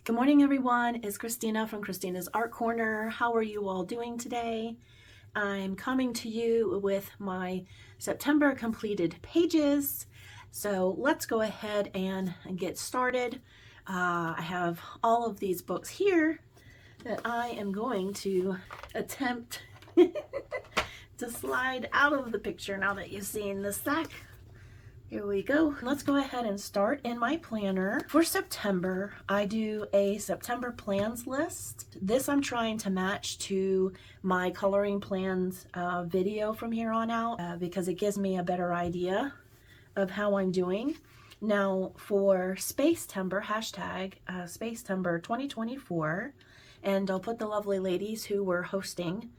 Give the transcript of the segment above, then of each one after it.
Good morning, everyone. It's Christina from Christina's Art Corner. How are you all doing today? I'm coming to you with my September completed pages. So let's go ahead and get started. I have all of these books here that I am going to attempt to slide out of the picture now that you've seen the stack. Here we go. Let's go ahead and start in my planner. For September, I do a September plans list. This I'm trying to match to my coloring plans video from here on out because it gives me a better idea of how I'm doing. Now for Spacetember, hashtag Spacetember 2024, and I'll put the lovely ladies who were hosting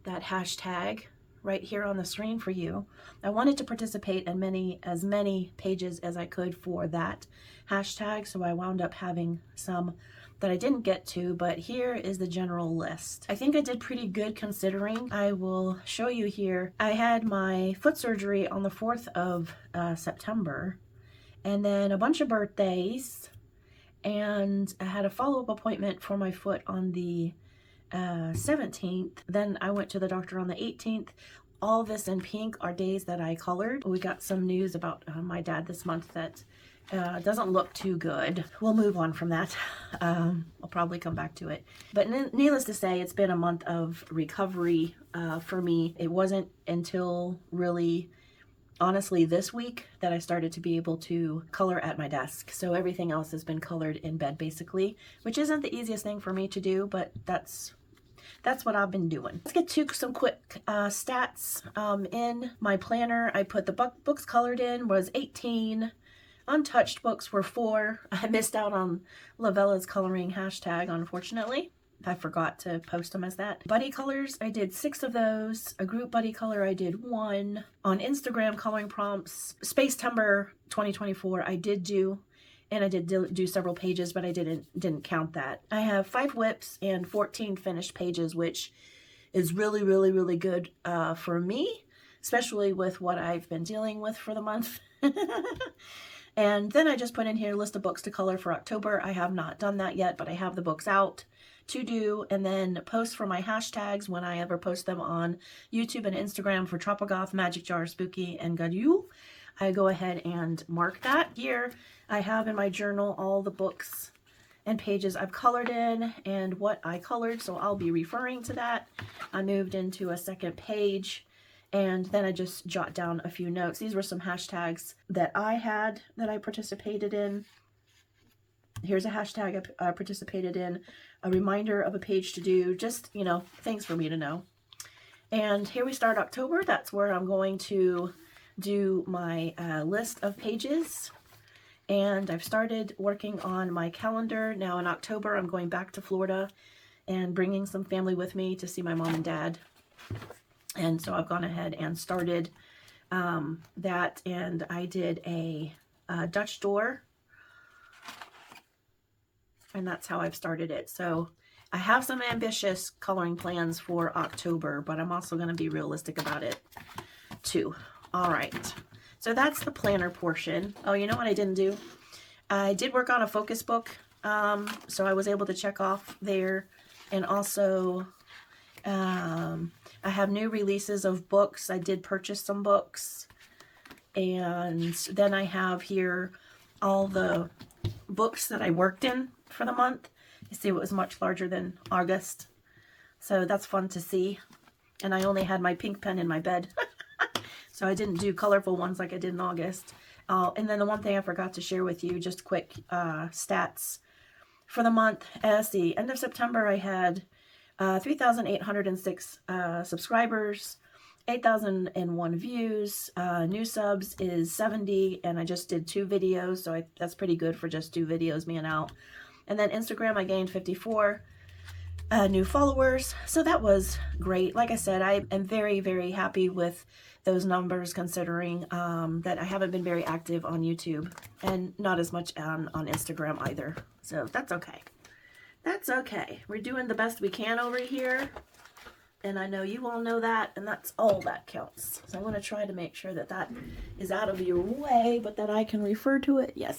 that hashtag right here on the screen for you. I wanted to participate in as many pages as I could for that hashtag, so I wound up having some that I didn't get to, but here is the general list. I think I did pretty good considering. I will show you here. I had my foot surgery on the 4th of September, and then a bunch of birthdays, and I had a follow-up appointment for my foot on the 17th. Then I went to the doctor on the 18th. All this in pink are days that I colored. We got some news about my dad this month that doesn't look too good. We'll move on from that. I'll probably come back to it. But needless to say, it's been a month of recovery for me. It wasn't until really honestly this week that I started to be able to color at my desk. So everything else has been colored in bed basically, which isn't the easiest thing for me to do, but that's what I've been doing. Let's get to some quick stats. In my planner, I put the books colored in was 18. Untouched books were 4. I missed out on Lavella's coloring hashtag, unfortunately. I forgot to post them as that. Buddy colors, I did 6 of those. A group buddy color, I did 1. On Instagram coloring prompts, Spacetember 2024, I did do, and I did do several pages, but I didn't count that. I have 5 whips and 14 finished pages, which is really, really, really good for me, especially with what I've been dealing with for the month. And then I just put in here a list of books to color for October. I have not done that yet, but I have the books out to do, and then post for my hashtags when I ever post them on YouTube and Instagram for Tropigoth, Magic Jar, Spooky, and Gadyu. I go ahead and mark that. Here I have in my journal all the books and pages I've colored in and what I colored, so I'll be referring to that. I moved into a second page, and then I just jot down a few notes. These were some hashtags that I had that I participated in. Here's a hashtag I participated in, a reminder of a page to do, just, you know, things for me to know. And here we start October. That's where I'm going to do my list of pages. And I've started working on my calendar. Now in October, I'm going back to Florida and bringing some family with me to see my mom and dad. And so I've gone ahead and started that, and I did a Dutch door, and that's how I've started it. So I have some ambitious coloring plans for October, but I'm also going to be realistic about it too. All right, so that's the planner portion. Oh, you know what I didn't do? I did work on a focus book, so I was able to check off there, and also I have new releases of books. I did purchase some books, and then I have here all the books that I worked in for the month. You see, it was much larger than August, so that's fun to see. And I only had my pink pen in my bed, so I didn't do colorful ones like I did in August. And then the one thing I forgot to share with you, just quick stats for the month. As the end of September, I had 3,806 subscribers, 8,001 views, new subs is 70, and I just did 2 videos, so that's pretty good for just 2 videos, me and Al. And then Instagram, I gained 54 new followers, so that was great. Like I said, I am very, very happy with those numbers, considering that I haven't been very active on YouTube, and not as much on Instagram either, so that's okay. That's okay. We're doing the best we can over here, and I know you all know that, and that's all that counts. So I'm going to try to make sure that that is out of your way, but that I can refer to it. Yes.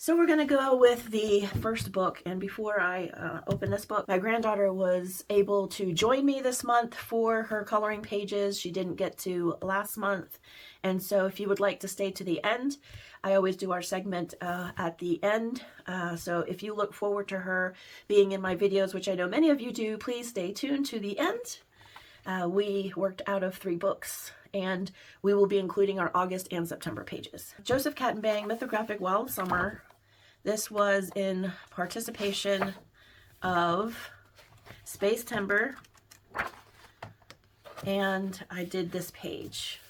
So we're going to go with the first book, and before I open this book, my granddaughter was able to join me this month for her coloring pages. She didn't get to last month, and so if you would like to stay to the end, I always do our segment at the end. So if you look forward to her being in my videos, which I know many of you do, please stay tuned to the end. We worked out of 3 books, and we will be including our August and September pages. Joseph Kattenbang, Mythographic Wild Summer. This was in participation of Space Timber, and I did this page.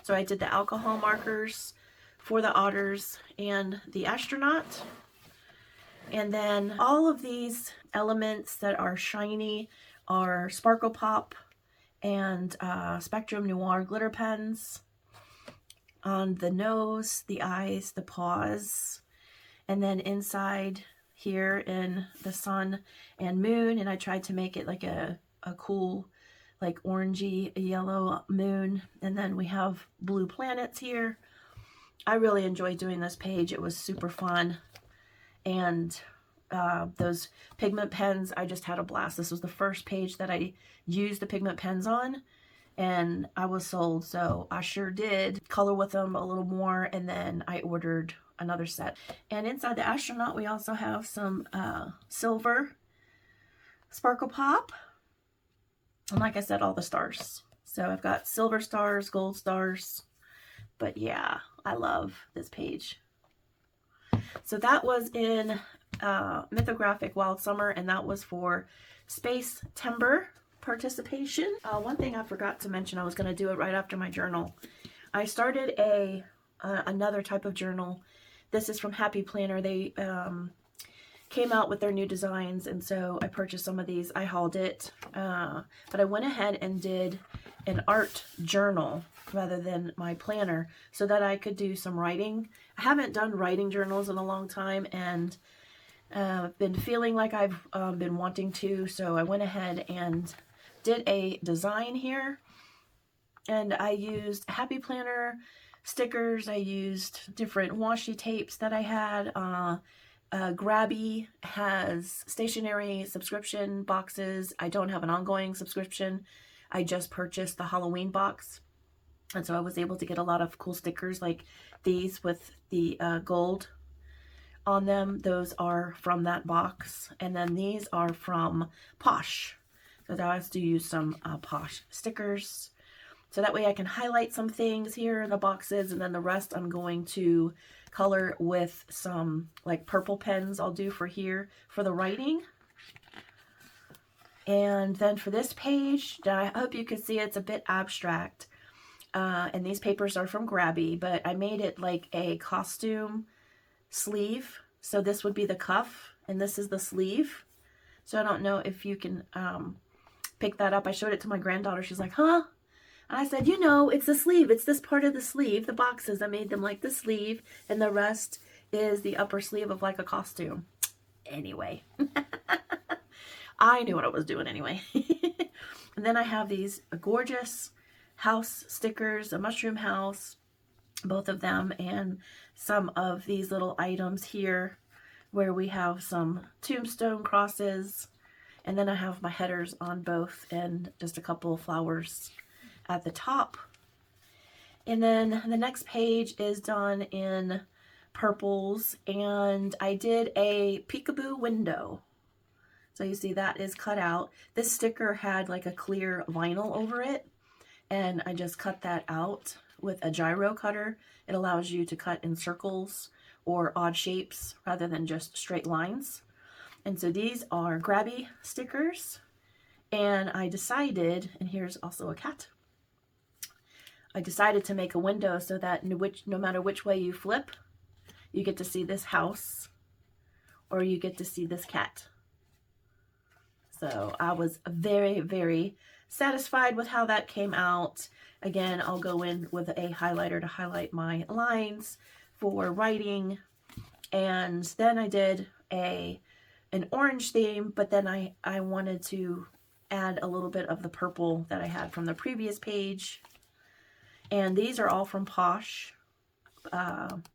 So I did the alcohol markers for the otters and the astronaut. And then all of these elements that are shiny are Sparkle Pop and Spectrum Noir glitter pens on the nose, the eyes, the paws, and then inside here in the sun and moon. And I tried to make it like a cool, like orangey yellow moon. And then we have blue planets here. I really enjoyed doing this page. It was super fun. And those pigment pens, I just had a blast. This was the first page that I used the pigment pens on, and I was sold, so I sure did color with them a little more, and then I ordered another set. And inside the astronaut, we also have some silver Sparkle Pop, and like I said, all the stars. So I've got silver stars, gold stars, but yeah, I love this page. So that was in Mythographic Wild Summer, and that was for Space Timber participation. One thing I forgot to mention, I was going to do it right after my journal. I started another type of journal. This is from Happy Planner. They came out with their new designs, and so I purchased some of these. I hauled it, but I went ahead and did an art journal rather than my planner so that I could do some writing. I haven't done writing journals in a long time, and I've been feeling like I've been wanting to, so I went ahead and did a design here, and I used Happy Planner stickers. I used different washi tapes that I had. Grabby has stationery subscription boxes. I don't have an ongoing subscription. I just purchased the Halloween box, and so I was able to get a lot of cool stickers like these with the gold on them. Those are from that box, and then these are from Posh. So I have to use some Posh stickers, so that way I can highlight some things here in the boxes, and then the rest I'm going to color with some like purple pens I'll do for here for the writing. And then for this page, I hope you can see it's a bit abstract, and these papers are from Grabby, but I made it like a costume sleeve. So this would be the cuff, and this is the sleeve. So I don't know if you can pick that up. I showed it to my granddaughter. She's like, huh? And I said, you know, it's the sleeve. It's this part of the sleeve. The boxes, I made them like the sleeve, and the rest is the upper sleeve of like a costume. Anyway, I knew what I was doing anyway. And then I have these gorgeous house stickers, a mushroom house, both of them, and some of these little items here where we have some tombstone crosses, and then I have my headers on both and just a couple of flowers at the top. And then the next page is done in purples, and I did a peekaboo window. So you see that is cut out. This sticker had like a clear vinyl over it, and I just cut that out with a gyro cutter. It allows you to cut in circles or odd shapes rather than just straight lines. And so these are Grabby stickers, and I decided, and here's also a cat, I decided to make a window so that no matter which way you flip, you get to see this house or you get to see this cat. So I was very, very satisfied with how that came out. Again, I'll go in with a highlighter to highlight my lines for writing. And then I did an orange theme, but then I wanted to add a little bit of the purple that I had from the previous page. And these are all from Posh.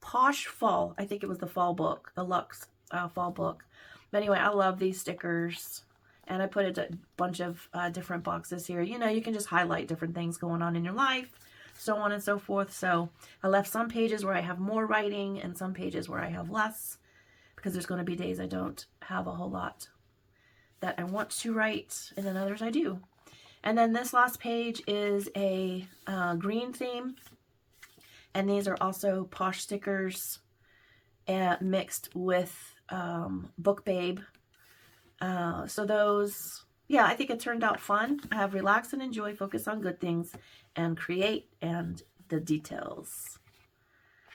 Posh Fall. I think it was the fall book, the Luxe fall book. But anyway, I love these stickers. And I put a bunch of different boxes here. You know, you can just highlight different things going on in your life, so on and so forth. So I left some pages where I have more writing and some pages where I have less, because there's going to be days I don't have a whole lot that I want to write, and then others I do. And then this last page is a green theme. And these are also Posh stickers mixed with Book Babe. So those, yeah, I think it turned out fun. I have relax and enjoy, focus on good things, and create and the details.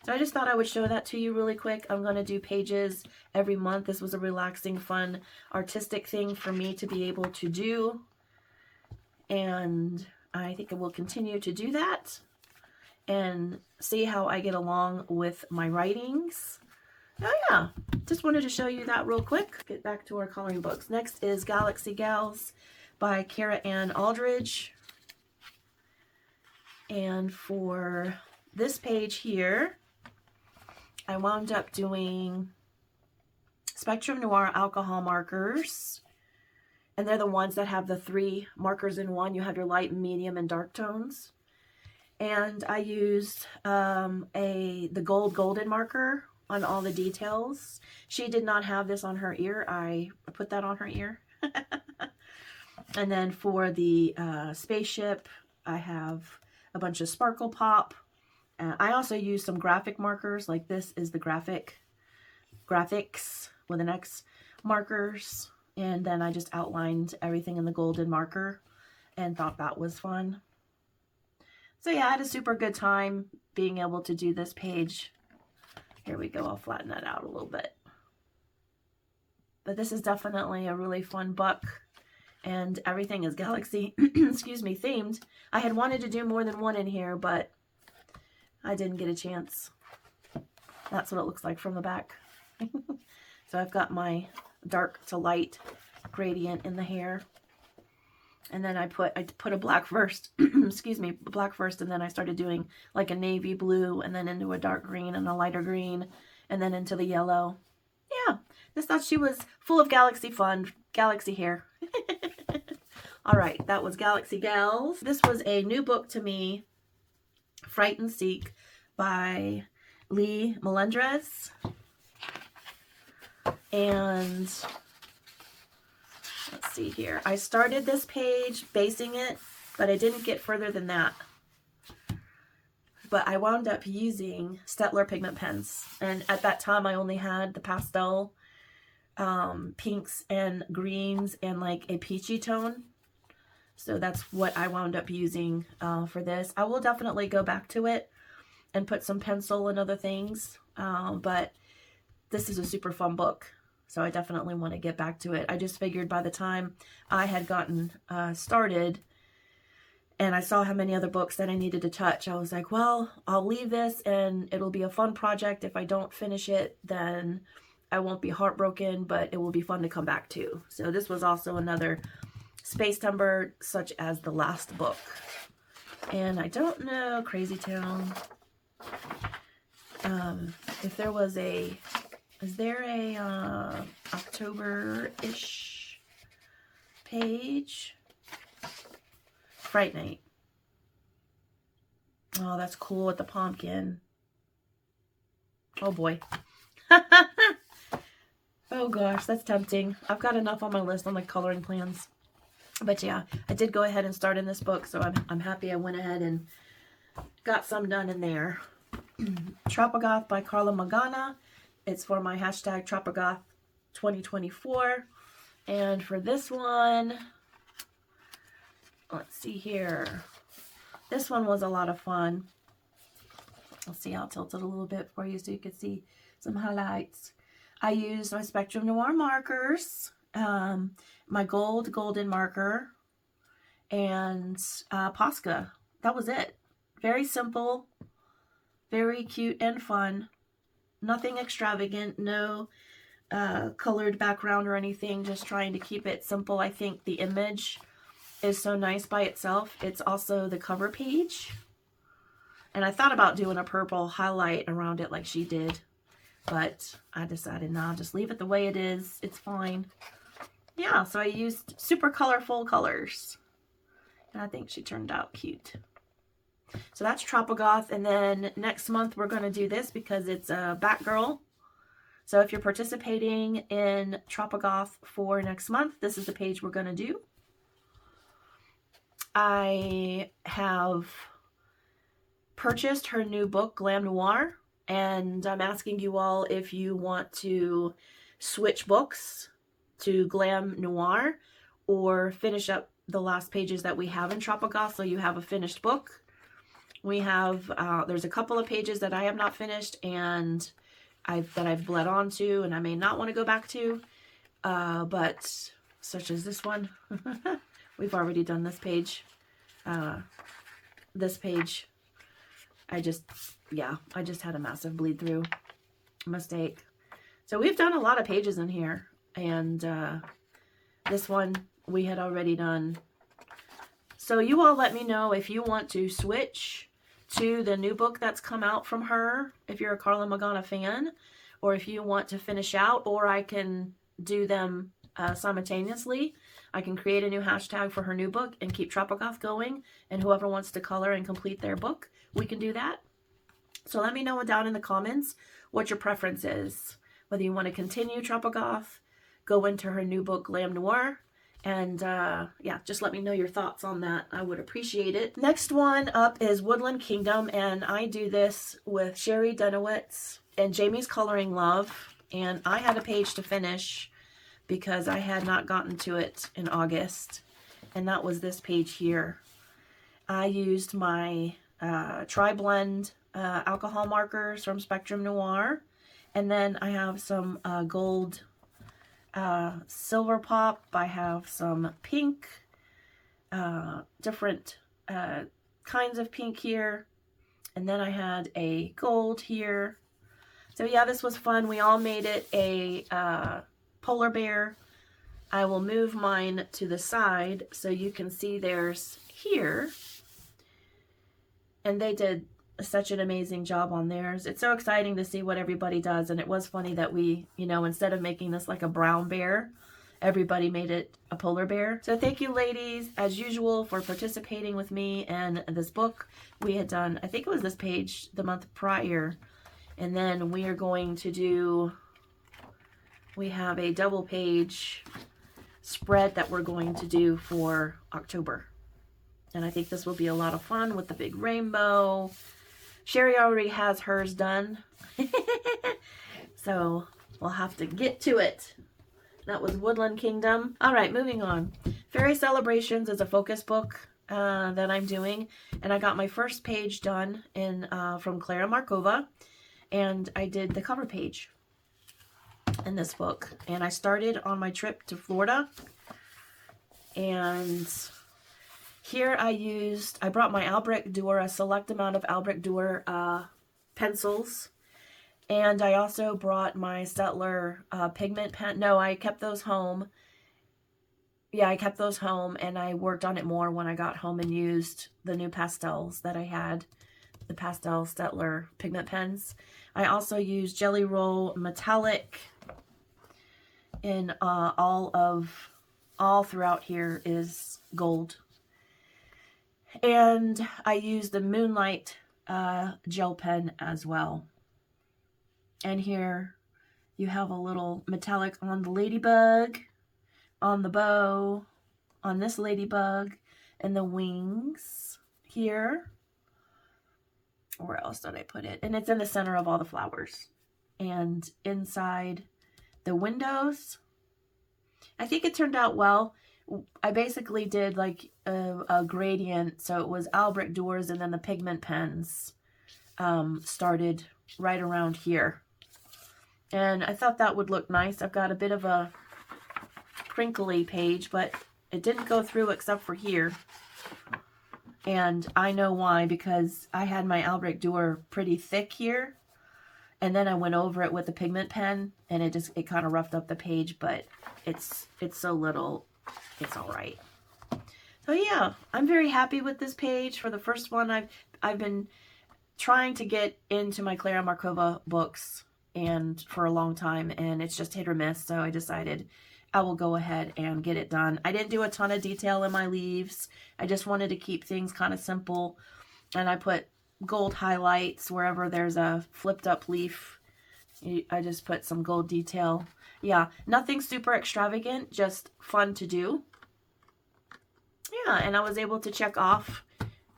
So I just thought I would show that to you really quick. I'm going to do pages every month. This was a relaxing, fun, artistic thing for me to be able to do. And I think I will continue to do that and see how I get along with my writings. Oh yeah, just wanted to show you that real quick. Get back to our coloring books. Next is Galaxy Gals by Kara Ann Aldridge. And for this page here, I wound up doing Spectrum Noir alcohol markers. And they're the ones that have the 3 markers in one. You have your light, medium, and dark tones. And I used the golden marker on all the details. She did not have this on her ear. I put that on her ear. And then for the spaceship, I have a bunch of Sparkle Pop. I also use some graphic markers, like this is the graphics with an X markers. And then I just outlined everything in the golden marker and thought that was fun. So yeah, I had a super good time being able to do this page. Here we go, I'll flatten that out a little bit. But this is definitely a really fun book. And everything is Galaxy, excuse me, themed. I had wanted to do more than one in here, but I didn't get a chance. That's what it looks like from the back. So I've got my dark to light gradient in the hair. And then I put a black first, excuse me, black first, and then I started doing like a navy blue, and then into a dark green and a lighter green, and then into the yellow. Yeah, just thought she was full of galaxy fun, galaxy hair. All right, that was Galaxy Gals. This was a new book to me, Fright and Seek by Lee Melendrez. And let's see here. I started this page basing it, but I didn't get further than that. But I wound up using Staedtler pigment pens. And at that time, I only had the pastel pinks and greens and like a peachy tone. So that's what I wound up using for this. I will definitely go back to it and put some pencil and other things. But this is a super fun book. So I definitely want to get back to it. I just figured by the time I had gotten started and I saw how many other books that I needed to touch, I was like, well, I'll leave this and it'll be a fun project. If I don't finish it, then I won't be heartbroken, but it will be fun to come back to. So this was also another space number, such as the last book. And I don't know, Crazy Town, if there was a... Is there a October-ish page? Fright Night. Oh, that's cool with the pumpkin. Oh boy. Oh gosh, that's tempting. I've got enough on my list on the coloring plans. But yeah, I did go ahead and start in this book, so I'm happy I went ahead and got some done in there. Tropogoth by Carla Magana. It's for my hashtag Tropogoth 2024. And for this one, let's see here. This one was a lot of fun. Let's see, I'll tilt it a little bit for you so you can see some highlights. I used my Spectrum Noir markers, my golden marker, and Posca. That was it. Very simple, very cute and fun. Nothing extravagant, no colored background or anything, just trying to keep it simple. I think the image is so nice by itself. It's also the cover page. And I thought about doing a purple highlight around it like she did, but I decided, nah, just leave it the way it is. It's fine. Yeah, so I used super colorful colors. And I think she turned out cute. So that's Tropogoth. And then next month we're going to do this because it's a Batgirl. So if you're participating in Tropogoth for next month, this is the page we're going to do. I have purchased her new book, Glam Noir, and I'm asking you all if you want to switch books to Glam Noir or finish up the last pages that we have in Tropogoth so you have a finished book. We have, there's a couple of pages that I have not finished and I've bled onto and I may not want to go back to, but such as this one. We've already done this page. This page, I just had a massive bleed through mistake. So we've done a lot of pages in here, and this one we had already done. So you all let me know if you want to switch to the new book that's come out from her, if you're a Carla Magana fan, or if you want to finish out, or I can do them simultaneously. I can create a new hashtag for her new book and keep Tropogoth going, and whoever wants to color and complete their book, we can do that. So let me know down in the comments what your preference is, whether you want to continue Tropogoth, go into her new book, Glam Noir, and yeah, just let me know your thoughts on that. I would appreciate it. Next one up is Woodland Kingdom, and I do this with Sherry Dennewitz and Jamie's Coloring Love, and I had a page to finish because I had not gotten to it in August, and that was this page here. I used my Tri-Blend alcohol markers from Spectrum Noir, and then I have some gold silver pop. I have some pink, different kinds of pink here, and then I had a gold here. So yeah, this was fun. We all made it a polar bear. I will move mine to the side so you can see theirs here. And they did such an amazing job on theirs. It's so exciting to see what everybody does. And it was funny that we, you know, instead of making this like a brown bear, everybody made it a polar bear. So thank you, ladies, as usual, for participating with me in this book. We had done, I think it was this page the month prior. And then we are going to do, we have a double page spread that we're going to do for October. And I think this will be a lot of fun with the big rainbow. Sherry already has hers done. So we'll have to get to it. That was Woodland Kingdom. All right, moving on. Fairy Celebrations is a focus book that I'm doing. And I got my first page done in from Clara Markova. And I did the cover page in this book. And I started on my trip to Florida. And here I brought my Albrecht Dürer, a select amount of Albrecht Dürer pencils. And I also brought my Stettler pigment pen. No, I kept those home. Yeah, I kept those home, and I worked on it more when I got home and used the new pastels that I had, the pastel Stettler pigment pens. I also used Jelly Roll Metallic in all throughout here is gold. And I used the Moonlight gel pen as well. And here you have a little metallic on the ladybug, on the bow, on this ladybug, and the wings here. Where else did I put it? And it's in the center of all the flowers. And inside the windows, I think it turned out well. I basically did like a gradient, so it was Albrecht Dürers, and then the pigment pens started right around here. And I thought that would look nice. I've got a bit of a crinkly page, but it didn't go through except for here. And I know why, because I had my Albrecht Dürer pretty thick here. And then I went over it with the pigment pen, and it kind of roughed up the page, but it's so little, it's all right. So yeah, I'm very happy with this page. For the first one, I've been trying to get into my Clara Markova books and for a long time, and it's just hit or miss. So I decided I will go ahead and get it done. I didn't do a ton of detail in my leaves. I just wanted to keep things kind of simple. And I put gold highlights wherever there's a flipped up leaf. I just put some gold detail. Yeah, nothing super extravagant, just fun to do. Yeah, and I was able to check off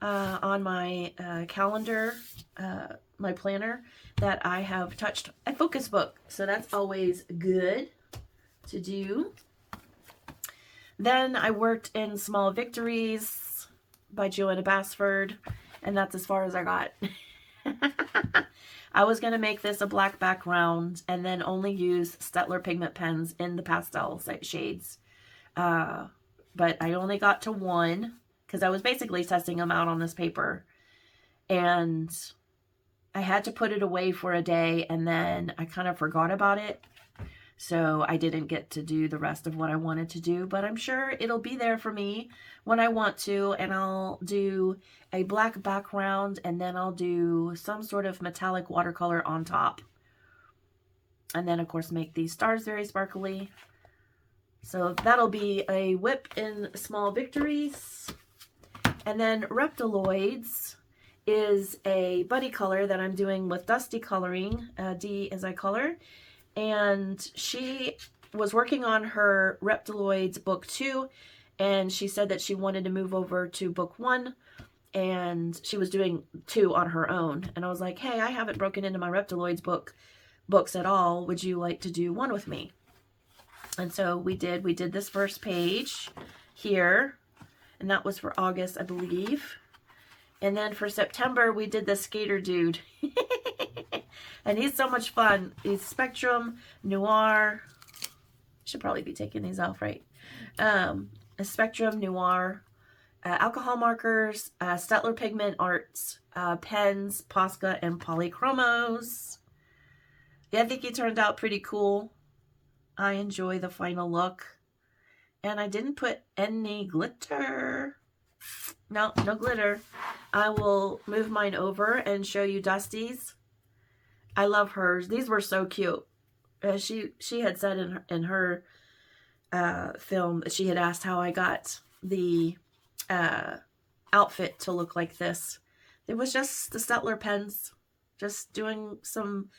on my calendar, my planner, that I have touched a focus book. So that's always good to do. Then I worked in Small Victories by Joanna Basford, and that's as far as I got. I was going to make this a black background and then only use Staedtler pigment pens in the pastel shades. But I only got to one because I was basically testing them out on this paper. And I had to put it away for a day, and then I kind of forgot about it. So I didn't get to do the rest of what I wanted to do, but I'm sure it'll be there for me when I want to, and I'll do a black background, and then I'll do some sort of metallic watercolor on top. And then, of course, make these stars very sparkly. So that'll be a whip in Small Victories. And then Reptiloids is a buddy color that I'm doing with Dusty Coloring, D as I color. And she was working on her Reptiloids book 2, and she said that she wanted to move over to book 1, and she was doing 2 on her own. And I was like, hey, I haven't broken into my Reptiloids books at all. Would you like to do 1 with me? And so we did this first page here, and that was for August, I believe. And then for September, we did the skater dude. And he's so much fun. He's Spectrum, Noir. Should probably be taking these off, right? A Spectrum, Noir, alcohol markers, Staedtler Pigment Arts, pens, Posca, and Polychromos. Yeah, I think he turned out pretty cool. I enjoy the final look. And I didn't put any glitter. No glitter. I will move mine over and show you Dusty's. I love hers. These were so cute. She had said in her film that she had asked how I got the outfit to look like this. It was just the Staedtler pens, just doing some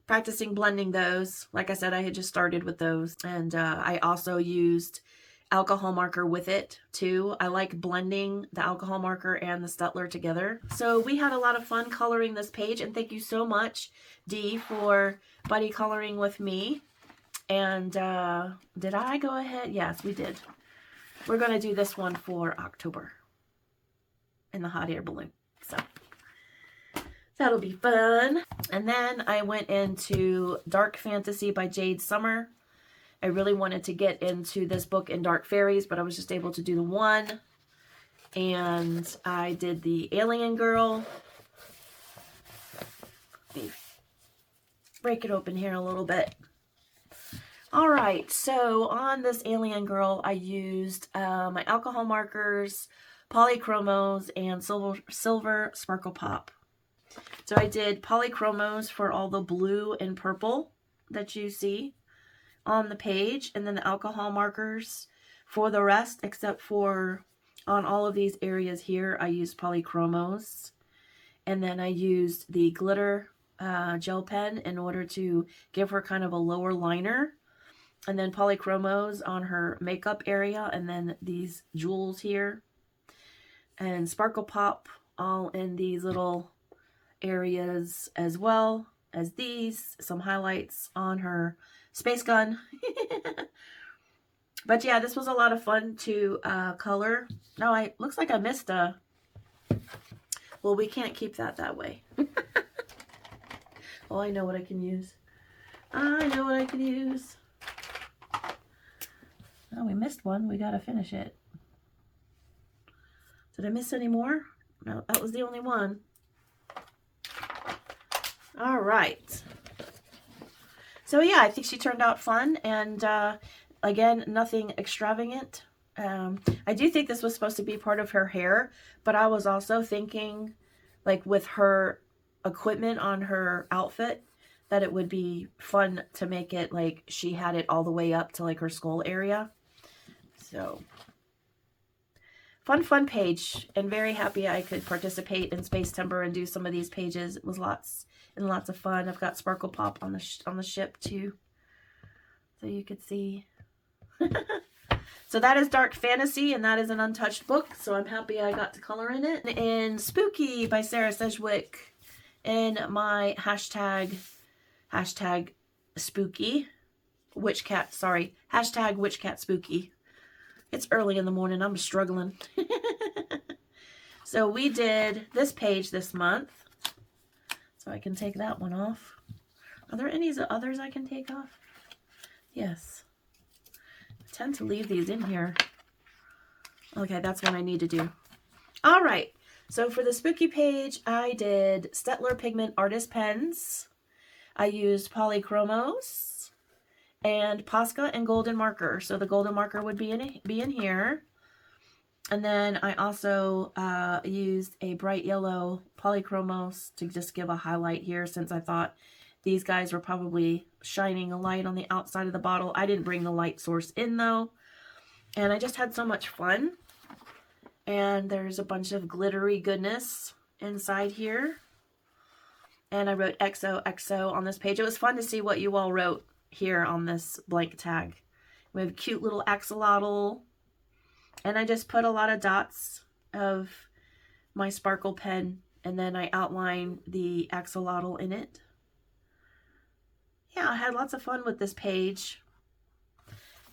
practicing blending those. Like I said, I had just started with those, and I also used alcohol marker with it too. I like blending the alcohol marker and the Staedtler together. So we had a lot of fun coloring this page, and thank you so much, Dee, for buddy coloring with me. And did I go ahead? Yes, we did. We're going to do this one for October in the hot air balloon. So that'll be fun. And then I went into Dark Fantasy by Jade Summer. I really wanted to get into this book in Dark Fairies, but I was just able to do the 1. And I did the Alien Girl. Let me break it open here a little bit. All right, so on this Alien Girl, I used my alcohol markers, Polychromos, and Silver Sparkle Pop. So I did Polychromos for all the blue and purple that you see on the page, and then the alcohol markers for the rest, except for on all of these areas here, I used Polychromos. And then I used the glitter gel pen in order to give her kind of a lower liner. And then Polychromos on her makeup area, and then these jewels here. And Sparkle Pop all in these little areas as well as these. Some highlights on her space gun. But yeah, this was a lot of fun to color. No, looks like I missed a... Well, we can't keep that way. Oh, I know what I can use. I know what I can use. Oh, we missed one. We got to finish it. Did I miss any more? No, that was the only one. All right. So yeah, I think she turned out fun, and again, nothing extravagant. I do think this was supposed to be part of her hair, but I was also thinking, like with her equipment on her outfit that it would be fun to make it like she had it all the way up to like her skull area. So fun page, and very happy I could participate in Space Timber and do some of these pages. It was lots of fun. I've got Sparkle Pop on the ship too, so you could see. So that is Dark Fantasy, and that is an untouched book, so I'm happy I got to color in it. In Spooky by Sarah Sedgwick, in my hashtag spooky, hashtag witch cat spooky. It's early in the morning, I'm struggling. So we did this page this month, so I can take that one off. Are there any others I can take off? Yes. I tend to leave these in here. Okay, that's what I need to do. All right, so for the spooky page, I did Stettler Pigment Artist Pens. I used Polychromos and Posca and Golden Marker. So the Golden Marker would be in here. And then I also used a bright yellow Polychromos to just give a highlight here, since I thought these guys were probably shining a light on the outside of the bottle. I didn't bring the light source in though. And I just had so much fun. And there's a bunch of glittery goodness inside here. And I wrote XOXO on this page. It was fun to see what you all wrote here on this blank tag. We have a cute little axolotl. And I just put a lot of dots of my sparkle pen, and then I outline the axolotl in it. Yeah, I had lots of fun with this page.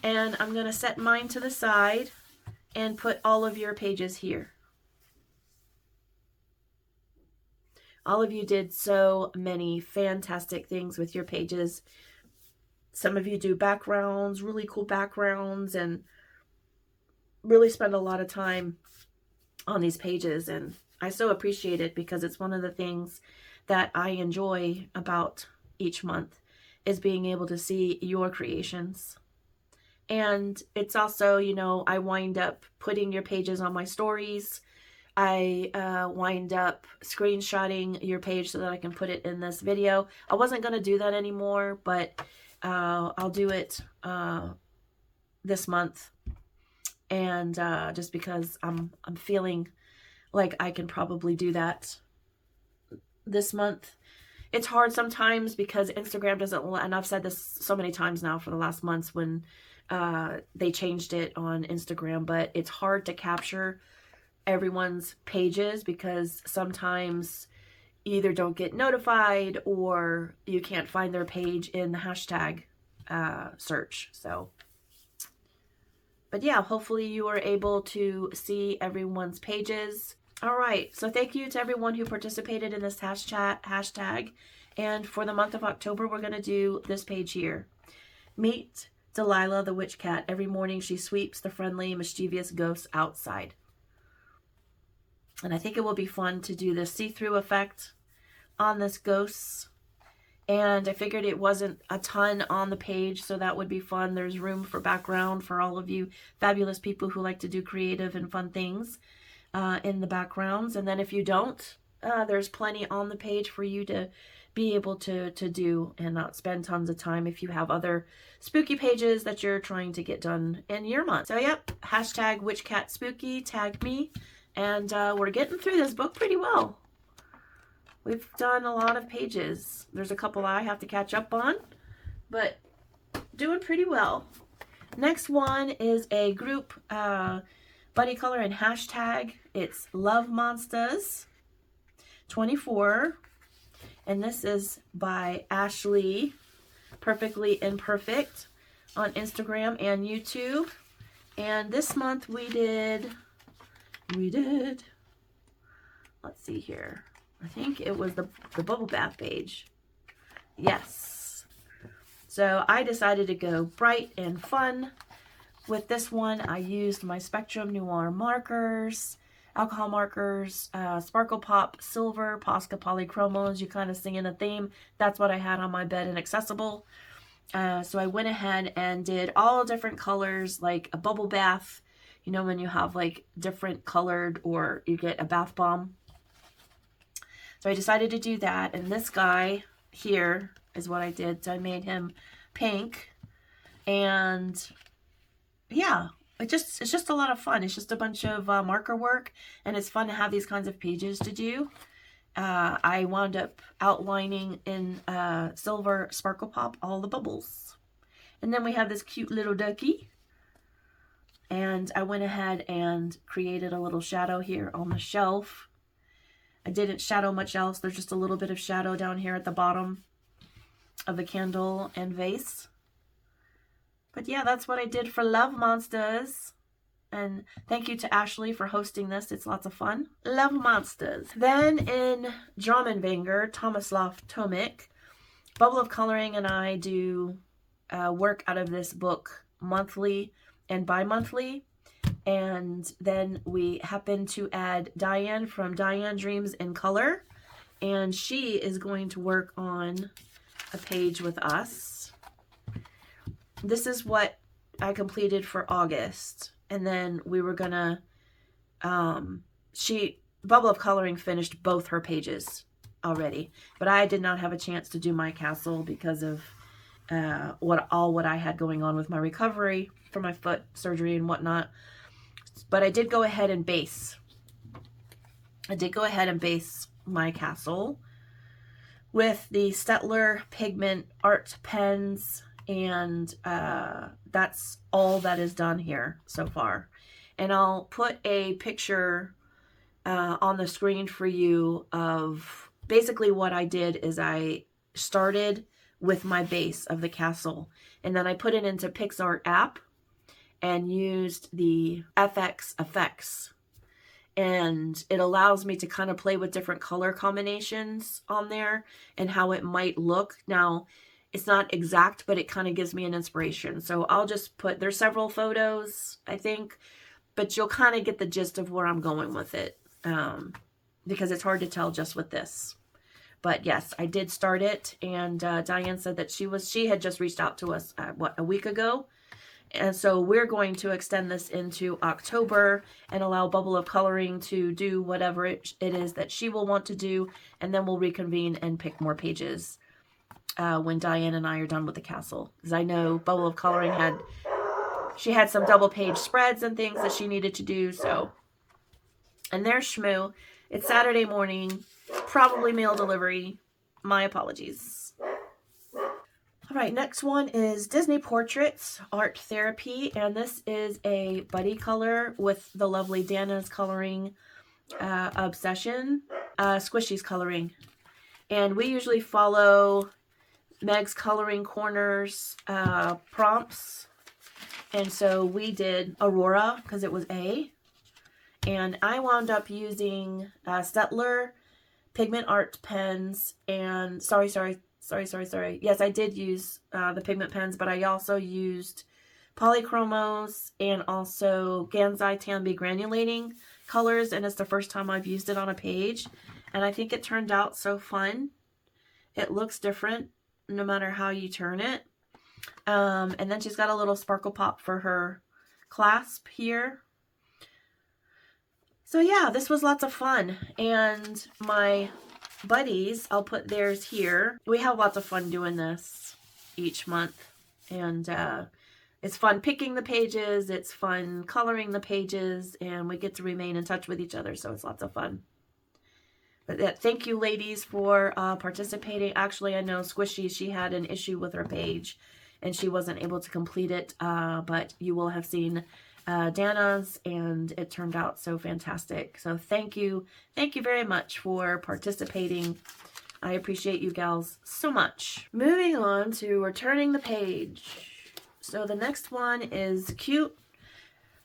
And I'm going to set mine to the side and put all of your pages here. All of you did so many fantastic things with your pages. Some of you do backgrounds, really cool backgrounds, and really spend a lot of time on these pages. And I so appreciate it, because it's one of the things that I enjoy about each month, is being able to see your creations. And it's also, you know, I wind up putting your pages on my stories. I wind up screenshotting your page so that I can put it in this video. I wasn't going to do that anymore, but I'll do it this month. And just because I'm feeling like I can probably do that this month. It's hard sometimes because Instagram doesn't, and I've said this so many times now for the last months when they changed it on Instagram, but it's hard to capture everyone's pages because sometimes you either don't get notified or you can't find their page in the hashtag search. So, but yeah, hopefully you are able to see everyone's pages. All right, so thank you to everyone who participated in this hashtag. And for the month of October, we're going to do this page here. Meet Delilah the Witch Cat. Every morning she sweeps the friendly, mischievous ghosts outside. And I think it will be fun to do the see-through effect on this ghost. And I figured it wasn't a ton on the page, so that would be fun. There's room for background for all of you fabulous people who like to do creative and fun things in the backgrounds. And then if you don't, there's plenty on the page for you to be able to do and not spend tons of time if you have other spooky pages that you're trying to get done in your month. So yep, hashtag WitchCatSpooky, tag me, and we're getting through this book pretty well. We've done a lot of pages. There's a couple I have to catch up on, but doing pretty well. Next one is a group buddy color and hashtag. It's Love Monsters 24. And this is by Ashley, Perfectly Imperfect, on Instagram and YouTube. And this month we did, let's see here. I think it was the bubble bath page. Yes. So I decided to go bright and fun. With this one, I used my Spectrum Noir markers, alcohol markers, Sparkle Pop Silver, Posca Polychromos. You kind of sing in a theme. That's what I had on my bed and accessible. So I went ahead and did all different colors, like a bubble bath. You know, when you have like different colored, or you get a bath bomb. So I decided to do that. And this guy here is what I did. So I made him pink. And yeah, it's just a lot of fun. It's just a bunch of marker work. And it's fun to have these kinds of pages to do. I wound up outlining in silver Sparkle Pop all the bubbles. And then we have this cute little ducky. And I went ahead and created a little shadow here on the shelf. I didn't shadow much else. There's just a little bit of shadow down here at the bottom of the candle and vase. But yeah, that's what I did for Love Monsters. And thank you to Ashley for hosting this. It's lots of fun. Love Monsters. Then in Dramenwanger, Tomislav Tomic, Bubble of Coloring and I do work out of this book monthly and bi-monthly. And then we happen to add Diane from Diane Dreams in Color. And she is going to work on a page with us. This is what I completed for August. And then we were gonna, Bubble of Coloring finished both her pages already. But I did not have a chance to do my castle because of what I had going on with my recovery from my foot surgery and whatnot. But I did go ahead and base. My castle with the Stettler pigment art pens, and that's all that is done here so far. And I'll put a picture on the screen for you of basically what I did. Is I started with my base of the castle, and then I put it into PixArt app and used the FX effects, and it allows me to kind of play with different color combinations on there and how it might look. Now, it's not exact, but it kind of gives me an inspiration. So I'll just put, there's several photos, I think, but you'll kind of get the gist of where I'm going with it, because it's hard to tell just with this. But yes, I did start it, and Diane said that she had just reached out to us, a week ago. And so we're going to extend this into October and allow Bubble of Coloring to do whatever it is that she will want to do. And then we'll reconvene and pick more pages when Diane and I are done with the castle. Because I know Bubble of Coloring had some double page spreads and things that she needed to do. So, and there's Shmoo. It's Saturday morning, probably mail delivery. My apologies. All right, next one is Disney Portraits Art Therapy, and this is a buddy color with the lovely Dana's Coloring Obsession, Squishy's Coloring. And we usually follow Meg's Coloring Corners prompts, and so we did Aurora because it was A, and I wound up using Stettler pigment art pens, and sorry. Yes, I did use the pigment pens, but I also used polychromos and also Gansai Tambi granulating colors, and it's the first time I've used it on a page, and I think it turned out so fun. It looks different no matter how you turn it. And then she's got a little sparkle pop for her clasp here. So yeah, this was lots of fun, and my buddies, I'll put theirs here. We have lots of fun doing this each month, and it's fun picking the pages, it's fun coloring the pages, and we get to remain in touch with each other, so it's lots of fun. But thank you, ladies, for participating. Actually, I know Squishy, she had an issue with her page, and she wasn't able to complete it, but you will have seen Dana's, and it turned out so fantastic. So thank you very much for participating. I appreciate you gals so much. Moving on to returning the page. So the next one is Cute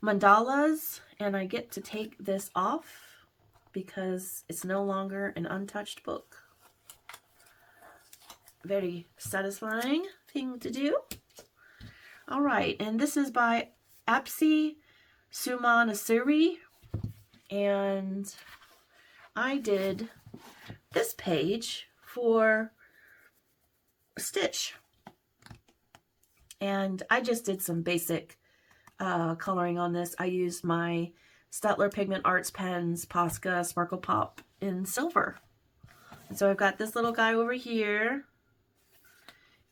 Mandalas, and I get to take this off because it's no longer an untouched book. Very satisfying thing to do. All right, and this is by Apsi Sumanasiri, and I did this page for Stitch, and I just did some basic coloring on this. I used my Stettler Pigment Arts pens, Posca Sparkle Pop in silver, And so I've got this little guy over here,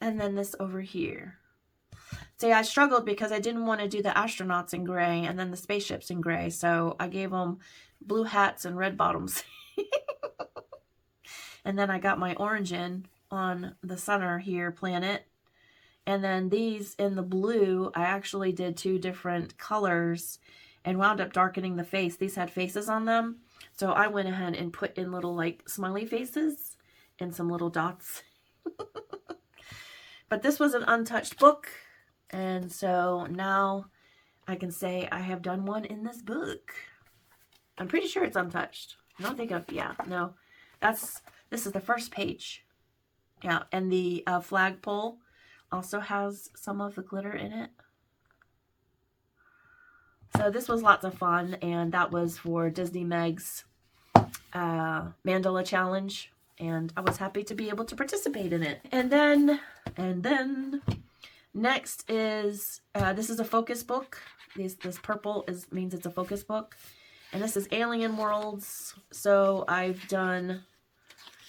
and then this over here. See, I struggled because I didn't want to do the astronauts in gray and then the spaceships in gray, so I gave them blue hats and red bottoms. And then I got my orange in on the center here planet. And then these in the blue, I actually did 2 different colors and wound up darkening the face. These had faces on them. So I went ahead and put in little like smiley faces and some little dots. But this was an untouched book. And so now I can say I have done one in this book. I'm pretty sure it's untouched. I don't think yeah, no. This is the first page. Yeah, and the flagpole also has some of the glitter in it. So this was lots of fun, and that was for Disney Meg's Mandala Challenge, and I was happy to be able to participate in it. And then next is, this is a focus book. This purple means it's a focus book. And this is Alien Worlds. So I've done,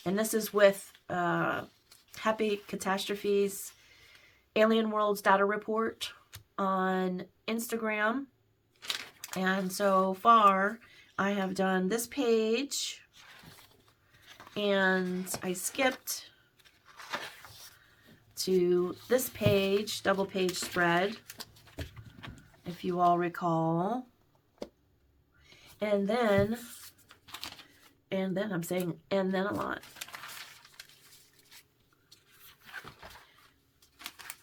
and this is with Happy Catastrophes Alien Worlds Data Report on Instagram. And so far, I have done this page, and I skipped to this page, double page spread, if you all recall. And then I'm saying, and then a lot.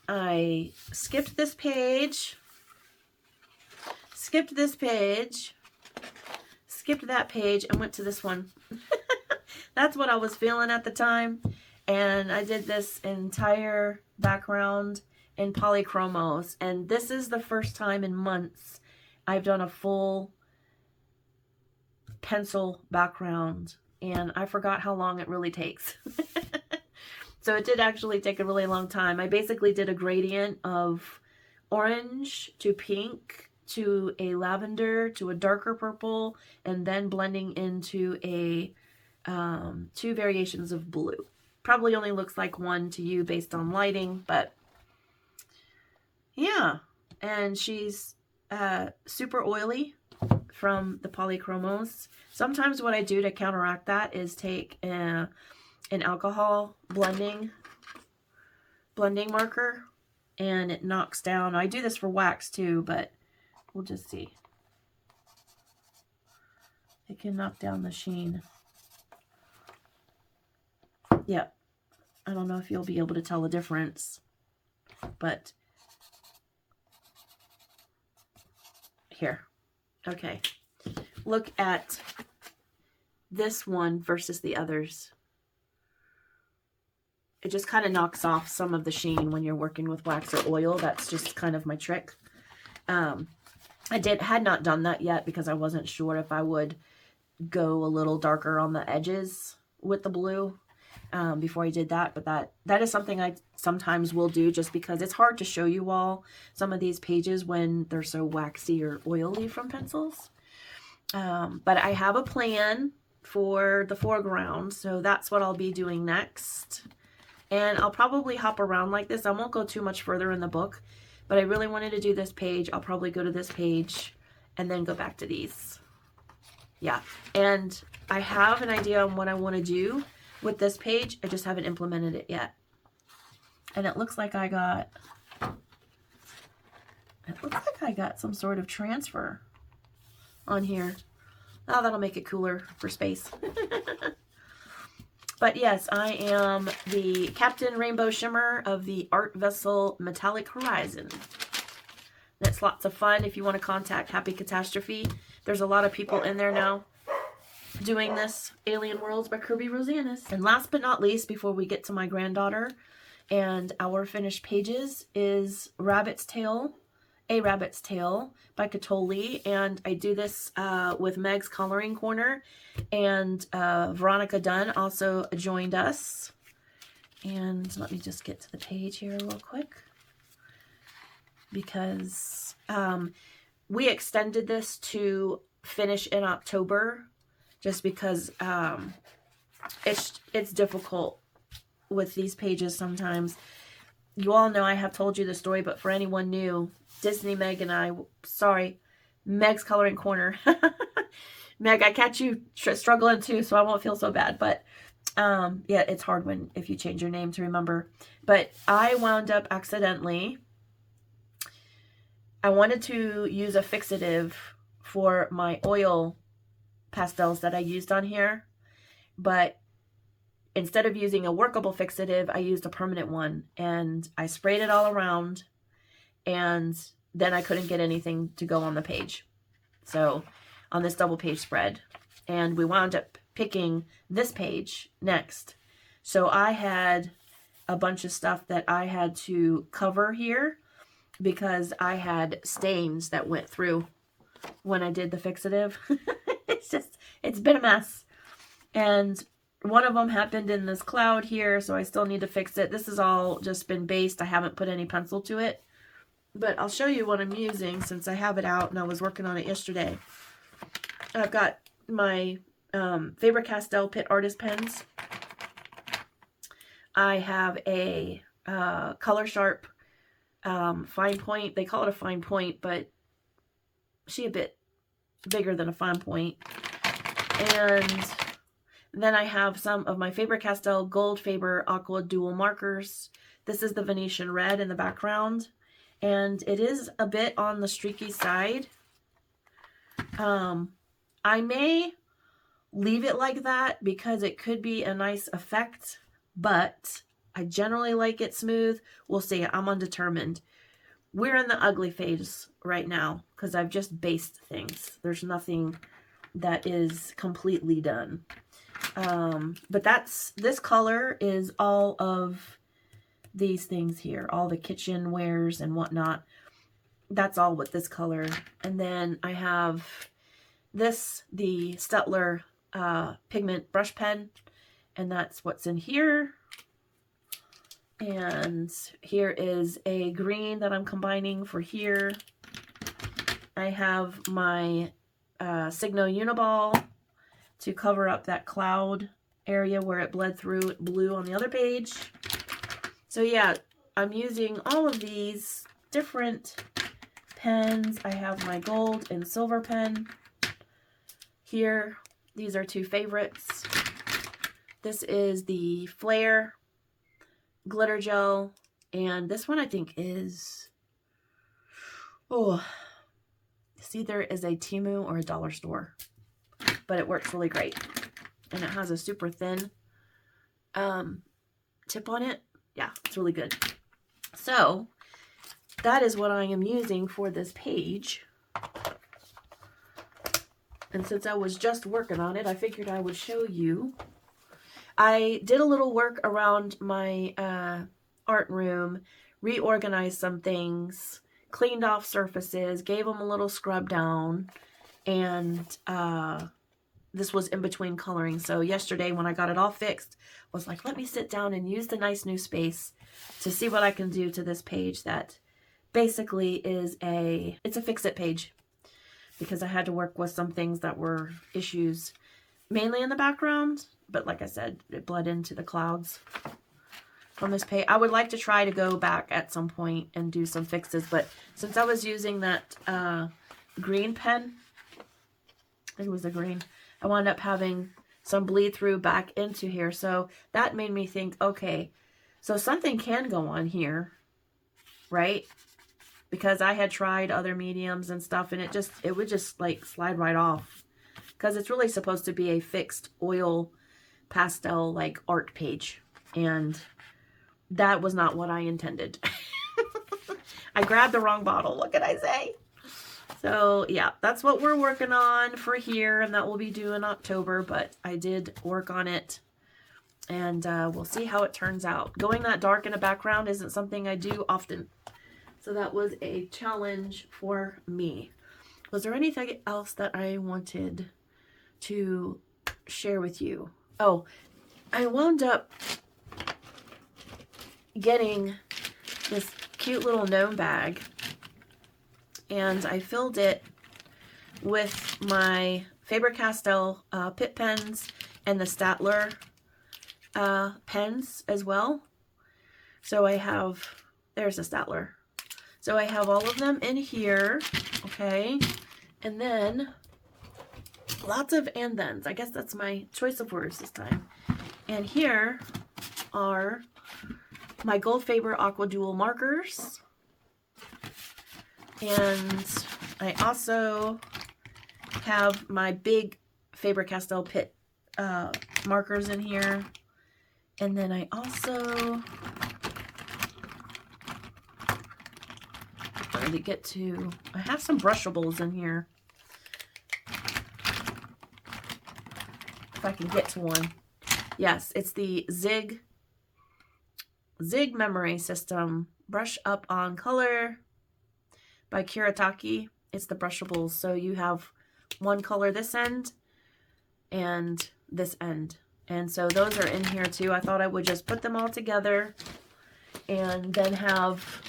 I skipped this page, skipped this page, skipped that page, and went to this one. That's what I was feeling at the time. And I did this entire background in polychromos. And this is the first time in months I've done a full pencil background. And I forgot how long it really takes. So it did actually take a really long time. I basically did a gradient of orange to pink to a lavender to a darker purple, and then blending into a 2 variations of blue. Probably only looks like one to you based on lighting, but yeah. And she's super oily from the polychromos. Sometimes what I do to counteract that is take an alcohol blending marker, and it knocks down. I do this for wax too, but we'll just see. It can knock down the sheen. Yep. I don't know if you'll be able to tell the difference, but here. Okay. Look at this one versus the others. It just kind of knocks off some of the sheen when you're working with wax or oil. That's just kind of my trick. I had not done that yet because I wasn't sure if I would go a little darker on the edges with the blue before I did that. But that is something I sometimes will do just because it's hard to show you all some of these pages when they're so waxy or oily from pencils. But I have a plan for the foreground, so that's what I'll be doing next. And I'll probably hop around like this. I won't go too much further in the book, but I really wanted to do this page. I'll probably go to this page and then go back to these. Yeah, and I have an idea on what I want to do with this page. I just haven't implemented it yet. And it looks like I got some sort of transfer on here. Oh, that'll make it cooler for space. But yes, I am the Captain Rainbow Shimmer of the Art Vessel Metallic Horizon. That's lots of fun. If you want to contact Happy Catastrophe, there's a lot of people in there now doing this. Alien Worlds by Kirby Rosanis. And last but not least, before we get to my granddaughter and our finished pages, is A Rabbit's Tale by Catoli, and I do this with Meg's Coloring Corner, and Veronica Dunn also joined us. And let me just get to the page here real quick, because we extended this to finish in October just because it's difficult with these pages sometimes. You all know I have told you the story, but for anyone new, Disney Meg and I, sorry, Meg's Coloring Corner. Meg, I catch you struggling too, so I won't feel so bad. But yeah, it's hard if you change your name to remember. But I wound up accidentally, I wanted to use a fixative for my oil pastels that I used on here. But instead of using a workable fixative, I used a permanent one. And I sprayed it all around. And then I couldn't get anything to go on the page. So on this double page spread. And we wound up picking this page next. So I had a bunch of stuff that I had to cover here because I had stains that went through when I did the fixative. It's been a mess. And one of them happened in this cloud here, so I still need to fix it. This has all just been based. I haven't put any pencil to it. But I'll show you what I'm using since I have it out and I was working on it yesterday. I've got my Faber-Castell Pitt Artist pens. I have a Color Sharp fine point. They call it a fine point, but she a bit bigger than a fine point. And then I have some of my Faber-Castell Gold Faber Aqua Dual Markers. This is the Venetian Red in the background. And it is a bit on the streaky side. I may leave it like that because it could be a nice effect, but I generally like it smooth. We'll see. I'm undetermined. We're in the ugly phase right now because I've just based things. There's nothing that is completely done. But this color is all of these things here, all the kitchen wares and whatnot. That's all with this color. And then I have this, the Staedtler pigment brush pen, and that's what's in here. And here is a green that I'm combining for here. I have my Signo Uniball to cover up that cloud area where it bled through blue on the other page. So yeah, I'm using all of these different pens. I have my gold and silver pen here. These are two favorites. This is the Flare glitter gel, and this one I think is, this either is a TEMU or a dollar store, but it works really great. And it has a super thin tip on it. Yeah, it's really good. So that is what I am using for this page. And since I was just working on it, I figured I would show you. I did a little work around my art room, reorganized some things, cleaned off surfaces, gave them a little scrub down, and this was in between coloring. So yesterday when I got it all fixed, I was like, let me sit down and use the nice new space to see what I can do to this page that basically is it's a fix-it page, because I had to work with some things that were issues mainly in the background, but like I said, it bled into the clouds on this page. I would like to try to go back at some point and do some fixes, but since I was using that green pen, I think it was the green, I wound up having some bleed through back into here. So that made me think, okay, so something can go on here, right? Because I had tried other mediums and stuff, and it would just like slide right off, because it's really supposed to be a fixed oil pastel like art page, and that was not what I intended. I grabbed the wrong bottle. What can I say? So yeah, that's what we're working on for here, and that will be due in October, but I did work on it, and we'll see how it turns out. Going that dark in a background isn't something I do often, so that was a challenge for me. Was there anything else that I wanted to share with you? Oh, I wound up getting this cute little gnome bag, and I filled it with my Faber-Castell Pitt pens and the Staedtler pens as well. So I have, there's a Statler. So I have all of them in here, okay? And then lots of and thens. I guess that's my choice of words this time. And here are my Gold Faber Aqua Dual markers. And I also have my big Faber-Castell Pitt markers in here. And then I also to get to, I have some brushables in here. If I can get to one. Yes, it's the Zig Memory System Brush Up on Color by Kiritaki. It's the brushables. So you have one color this end and this end. And so those are in here too. I thought I would just put them all together and then have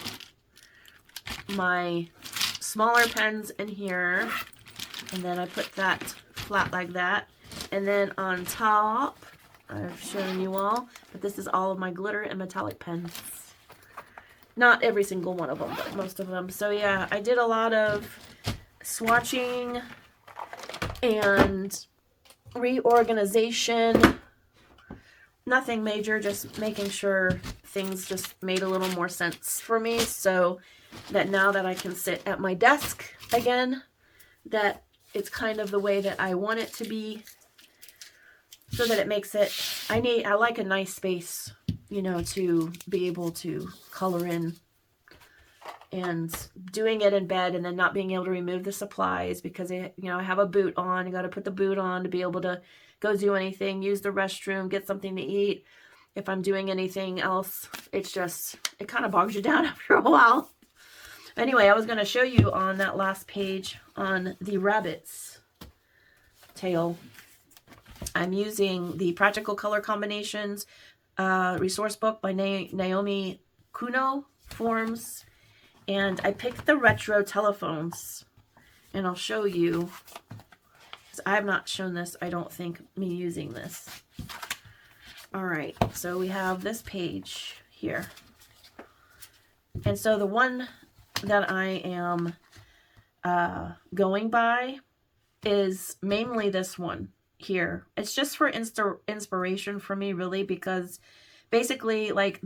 my smaller pens in here. And then I put that flat like that. And then on top, I've shown you all, but this is all of my glitter and metallic pens. Not every single one of them, but most of them. So yeah, I did a lot of swatching and reorganization. Nothing major, just making sure things just made a little more sense for me, so that now that I can sit at my desk again, that it's kind of the way that I want it to be, so that it makes it, I like a nice space, you know, to be able to color in. And doing it in bed and then not being able to remove the supplies because I have a boot on. You got to put the boot on to be able to go do anything, use the restroom, get something to eat. If I'm doing anything else, it's just, it kind of bogs you down after a while. Anyway, I was going to show you on that last page on the rabbit's tail. I'm using the Practical Color Combinations resource book by Naomi Kuno Forms. And I picked the retro telephones, and I'll show you, because I have not shown this, I don't think, me using this. All right, so we have this page here. And so the one that I am going by is mainly this one here. It's just for inspiration for me, really, because basically, like,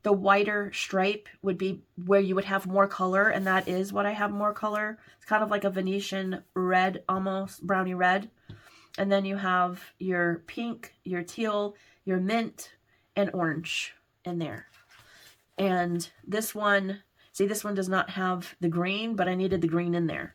the wider stripe would be where you would have more color, and that is what I have more color. It's kind of like a Venetian red, almost brownie red. And then you have your pink, your teal, your mint, and orange in there. And this one, see, this one does not have the green, but I needed the green in there.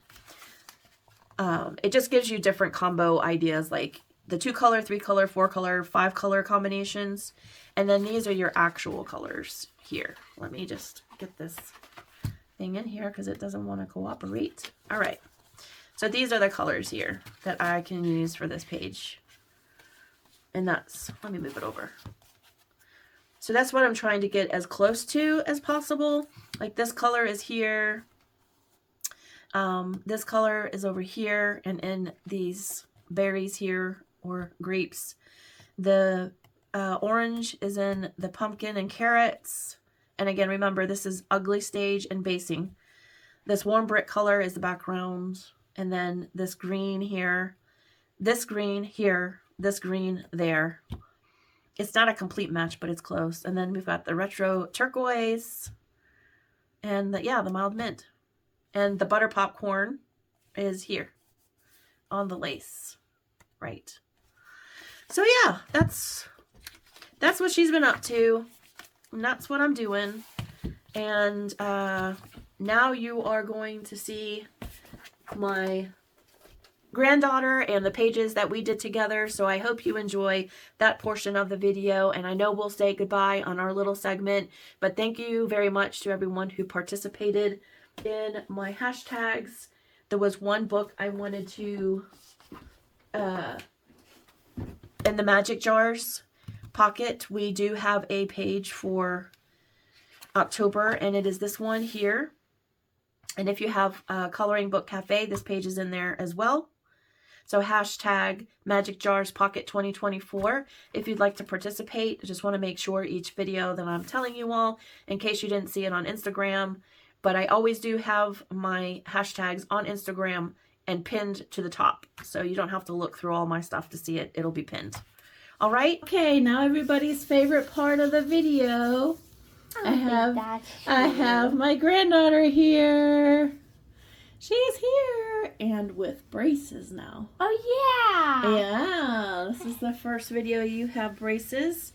It just gives you different combo ideas, like the 2-color, 3-color, 4-color, 5-color combinations. And then these are your actual colors here. Let me just get this thing in here because it doesn't want to cooperate. All right. So these are the colors here that I can use for this page. And that's, let me move it over. So that's what I'm trying to get as close to as possible. Like this color is here. This color is over here. And in these berries here, or grapes, the orange is in the pumpkin and carrots. And again, remember, this is ugly stage and basing. This warm brick color is the background. And then this green here, this green here, this green there. It's not a complete match, but it's close. And then we've got the retro turquoise and the mild mint. And the butter popcorn is here on the lace. Right. So yeah, that's what she's been up to. And that's what I'm doing. And now you are going to see my granddaughter and the pages that we did together. So I hope you enjoy that portion of the video. And I know we'll say goodbye on our little segment. But thank you very much to everyone who participated in my hashtags. There was one book I wanted to... in the Magic Jars pocket, we do have a page for October, and it is this one here. And if you have Coloring Book Cafe, this page is in there as well. So hashtag Magic Jars Pocket 2024 if you'd like to participate. I just want to make sure each video that I'm telling you all, in case you didn't see it on Instagram, but I always do have my hashtags on Instagram and pinned to the top. So you don't have to look through all my stuff to see it. It'll be pinned. All right. Okay, now everybody's favorite part of the video. I have my granddaughter here. She's here and with braces now. Oh yeah. Yeah, this is the first video you have braces.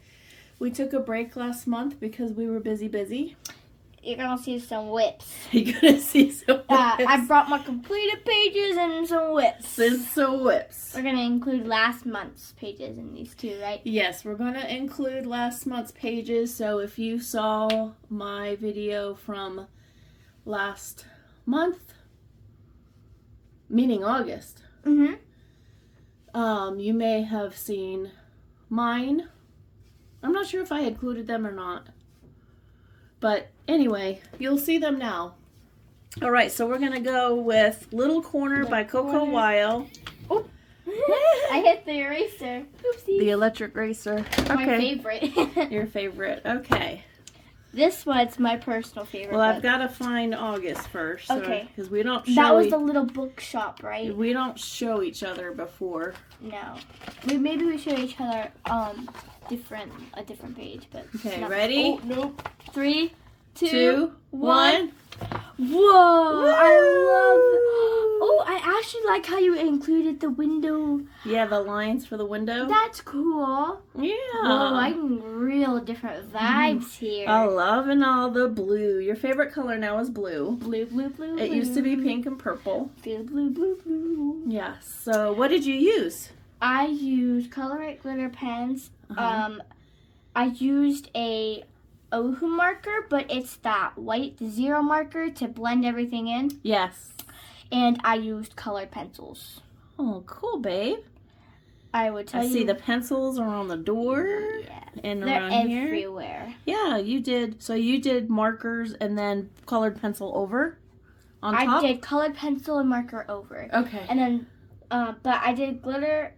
We took a break last month because we were busy. You're gonna see some whips. You're gonna see some whips. I brought my completed pages and some whips. And some whips. We're gonna include last month's pages in these too, right? Yes, we're gonna include last month's pages. So if you saw my video from last month, meaning August, you may have seen mine. I'm not sure if I included them or not. But anyway, you'll see them now. All right, so we're going to go with Little Corner by Coco Weil. Oh, I hit the eraser. Oopsie. The electric eraser. Okay. My favorite. Your favorite. Okay. This one's my personal favorite. Well, I've got to find August first. Okay. Because we don't show... That was the little bookshop, right? We don't show each other before. No. Maybe we show each other a different page, but okay, ready? Oh, nope. 3, 2, 1. Whoa! Woo! I actually like how you included the window. Yeah, the lines for the window. That's cool. Yeah. Whoa, I can real different vibes here. I love and all the blue. Your favorite color now is blue. Blue. It used to be pink and purple. Blue. Yes. So what did you use? I used Color It glitter pens. I used a Ohu marker, but it's that white zero marker to blend everything in. Yes. And I used colored pencils. Oh, cool, babe. I would tell you. I see the pencils are on the door and around here. They're everywhere. Yeah, you did. So you did markers and then colored pencil over on top? I did colored pencil and marker over. Okay. And then, but I did glitter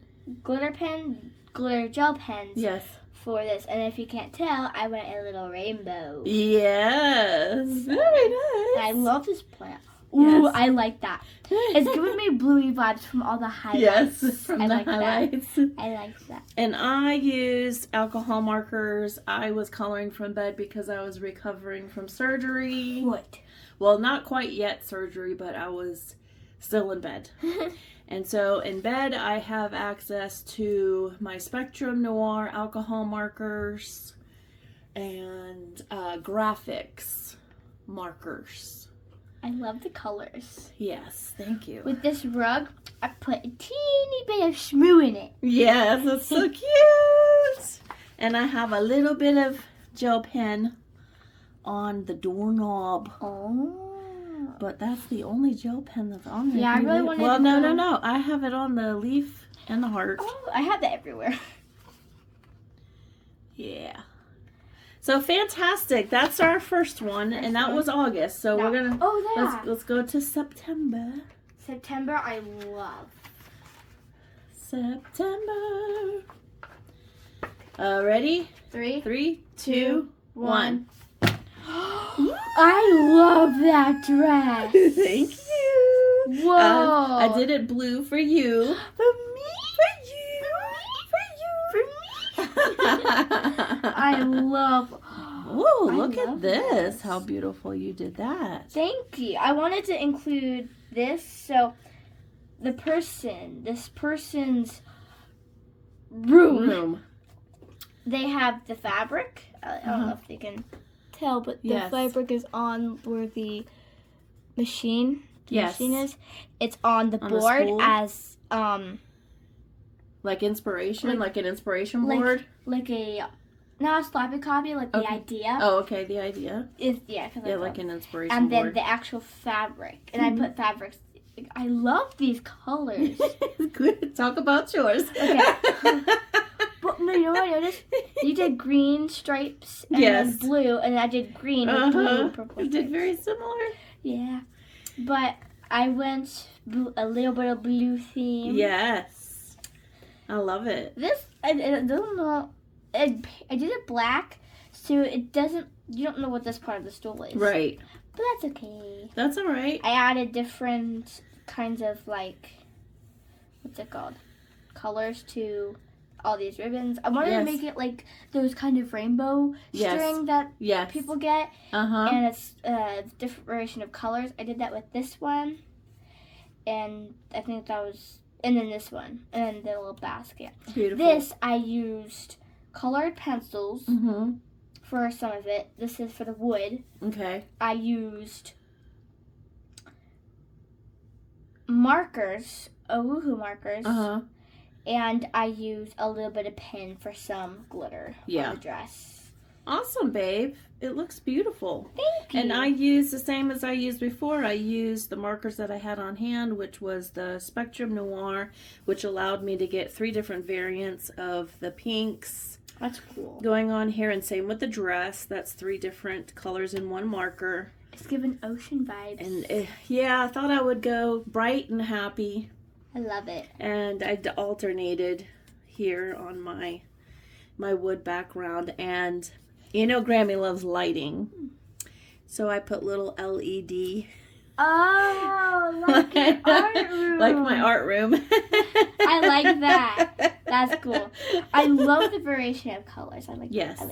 gel pens. Yes. For this, and if you can't tell, I went a little rainbow. Yes, very nice. I love this plant. Ooh, yes. I like that. It's giving me bluey vibes from all the highlights. Yes, from the highlights. I like that. And I used alcohol markers. I was coloring from bed because I was recovering from surgery. What? Well, not quite yet surgery, but I was still in bed. And so in bed, I have access to my Spectrum Noir alcohol markers and graphics markers. I love the colors. Yes, thank you. With this rug, I put a teeny bit of shmoo in it. Yes, that's so cute. And I have a little bit of gel pen on the doorknob. Oh. But that's the only gel pen that's on there. Yeah, I really wanted to Well, no. I have it on the leaf and the heart. Oh, I have that everywhere. Yeah. So fantastic. That's our first one, and that was August. So we're gonna let's go to September. September, I love. September. Ready? 3, 2, 1. I love that dress. Thank you. Whoa. I did it blue for you. For me? For me? I love. Oh, look at this. How beautiful you did that. Thank you. I wanted to include this so this person's room. They have the fabric. I don't know if they can tell, but the fabric is on where the machine is. It's on the board as like inspiration, like an inspiration board, like a not a sloppy copy, like the idea. Oh, okay, the idea. Like an inspiration and board. then the actual fabric, and I put fabrics. I love these colors. Good. Talk about yours. Okay. But no, you know what I noticed? You did green stripes and then blue, and I did green with blue and purple stripes. You did very similar. Yeah. But I went a little bit of blue theme. Yes. I love it. This, I don't know. I did it black, so it doesn't, you don't know what this part of the stool is. Right. But that's okay. That's all right. I added different kinds of, like, what's it called? Colors to all these ribbons. I wanted to make it like those kind of rainbow string that people get. And it's a different variation of colors. I did that with this one. And I think that was, and then this one. And then the little basket. Beautiful. This, I used colored pencils for some of it. This is for the wood. Okay. I used markers, woohoo markers. And I used a little bit of pin for some glitter on the dress. Awesome, babe. It looks beautiful. Thank you. And I used the same as I used before. I used the markers that I had on hand, which was the Spectrum Noir, which allowed me to get 3 different variants of the pinks. That's cool. Going on here, and same with the dress. That's 3 different colors in one marker. It's giving ocean vibes. And I thought I would go bright and happy. I love it. And I alternated here on my wood background. And you know Grammy loves lighting. So I put little LED. Oh, like your art room. Like my art room. I like that. That's cool. I love the variation of colors. I like this, and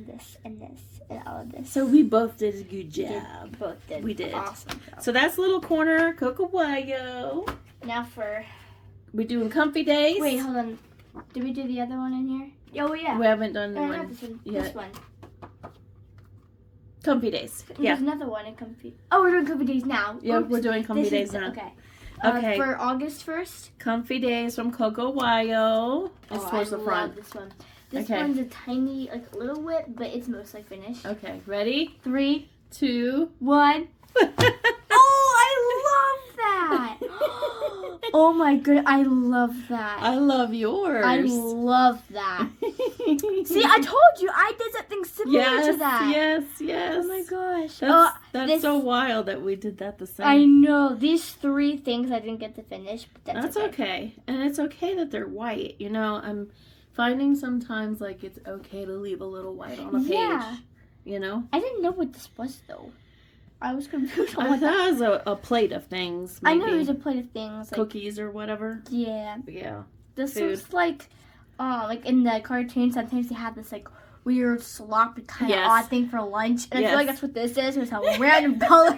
this, and this, and all of this. So we both did a good job. Both did. We did. Awesome job. So that's Little Corner Cocowayo. Now for... We're doing Comfy Days. Wait, hold on. Did we do the other one in here? Oh, yeah. We haven't done no, one not this one. yet. This one. Comfy Days. There's another one in Comfy. Oh, we're doing Comfy Days now. Yeah, Oops. we're doing Comfy Days now. Okay. Okay. For August 1st. Comfy Days from Cocowayo. It's towards the front. I love this one. This one's a tiny, like, little whip, but it's mostly finished. Okay, ready? 3, 2, 1. Oh, I love that! Oh my god, I love that. I love yours. I love that. See, I told you, I did something similar to that. Yes. Oh my gosh. That's so wild that we did that the same. I know. These 3 things I didn't get to finish, but that's okay. And it's okay that they're white. You know, I'm finding sometimes, like, it's okay to leave a little white on a page. Yeah. You know? I didn't know what this was, though. I was confused. I thought it was a plate of things. Maybe. I know it was a plate of things. Like, cookies or whatever. Yeah. Yeah. This Food. was like in the cartoon, sometimes they have this, like, weird sloppy kind of odd thing for lunch. And I feel like that's what this is. It's a random color.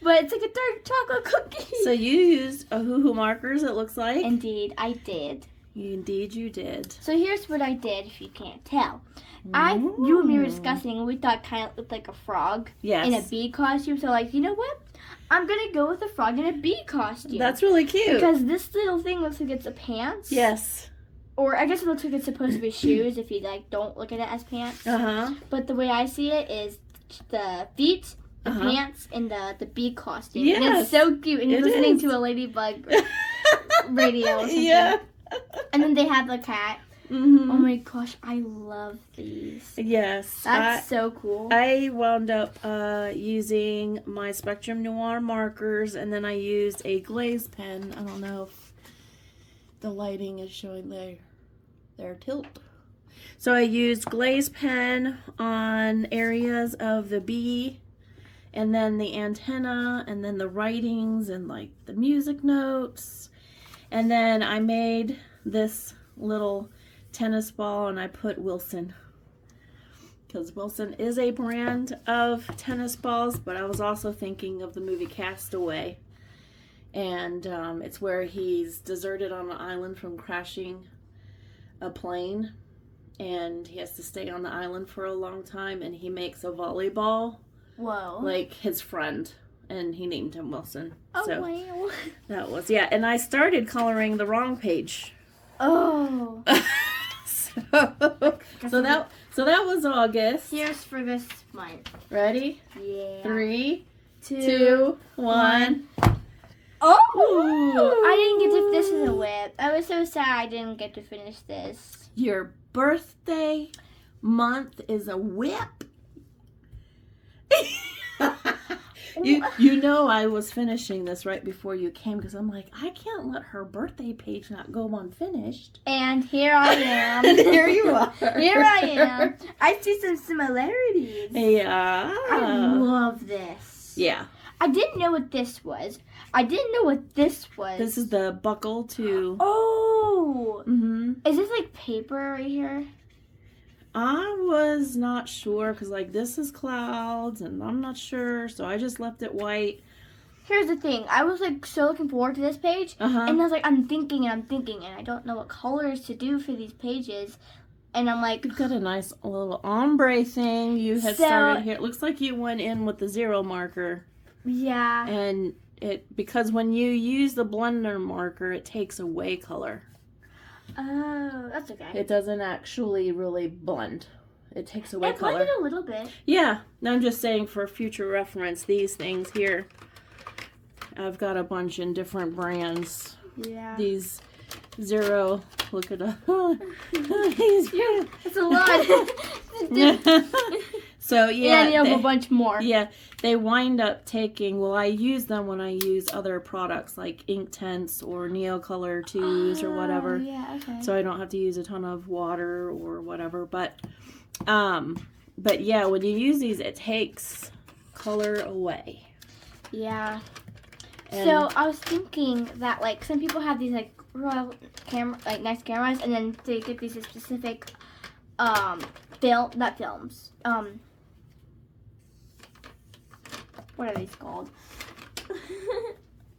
But it's like a dark chocolate cookie. So you used a hoo-hoo markers, it looks like. Indeed, I did. Indeed you did. So here's what I did, if you can't tell. You and me were discussing, and we thought kind of looked like a frog in a bee costume. So, like, you know what? I'm going to go with a frog in a bee costume. That's really cute. Because this little thing looks like it's a pants. Yes. Or I guess it looks like it's supposed to be shoes if you, like, don't look at it as pants. But the way I see it is the feet, the pants, and the bee costume. Yes. And it's so cute. And you're listening to a ladybug radio or something. Yeah. And then they have the cat. Mm-hmm. Oh my gosh, I love these. Yes. That's so cool. I wound up using my Spectrum Noir markers, and then I used a glaze pen. I don't know if the lighting is showing their tilt. So I used glaze pen on areas of the bee, and then the antenna, and then the writings, and like the music notes. And then I made this little tennis ball, and I put Wilson, because Wilson is a brand of tennis balls, but I was also thinking of the movie Castaway, and it's where he's deserted on an island from crashing a plane, and he has to stay on the island for a long time, and he makes a volleyball. Whoa. Like his friend, and he named him Wilson. Oh, so wow. that was, and I started coloring the wrong page. Oh. So that was August. Here's for this month. Ready? Yeah. 3, 2, 1. Oh! Ooh. I didn't get to. This is a whip. I was so sad I didn't get to finish this. Your birthday month is a whip. You know I was finishing this right before you came because I'm like, I can't let her birthday page not go unfinished. And here I am. And here you are. Here I am. I see some similarities. Yeah. I love this. Yeah. I didn't know what this was. This is the buckle to... Oh! Mm-hmm. Is this like paper right here? I was not sure because like this is clouds and I'm not sure, so I just left it white. Here's the thing. I was like so looking forward to this page, and I was like, I'm thinking, and I don't know what colors to do for these pages, and I'm like, You've got a nice little ombre thing you had started here. It looks like you went in with the 0 marker. Yeah. And because when you use the blender marker, it takes away color. Oh, that's okay. It doesn't actually really blend. It takes away color. It blended a little bit. Yeah. I'm just saying for future reference, these things here, I've got a bunch in different brands. Yeah. These 0, look at that. It's a lot. So yeah, and you have a bunch more. Yeah, they wind up taking. Well, I use them when I use other products like Inktense or Neocolor 2s or whatever. Yeah, okay. So I don't have to use a ton of water or whatever. But yeah, when you use these, it takes color away. Yeah. And so I was thinking that like some people have these like royal camera, like nice cameras, and then they get these specific films. What are these called?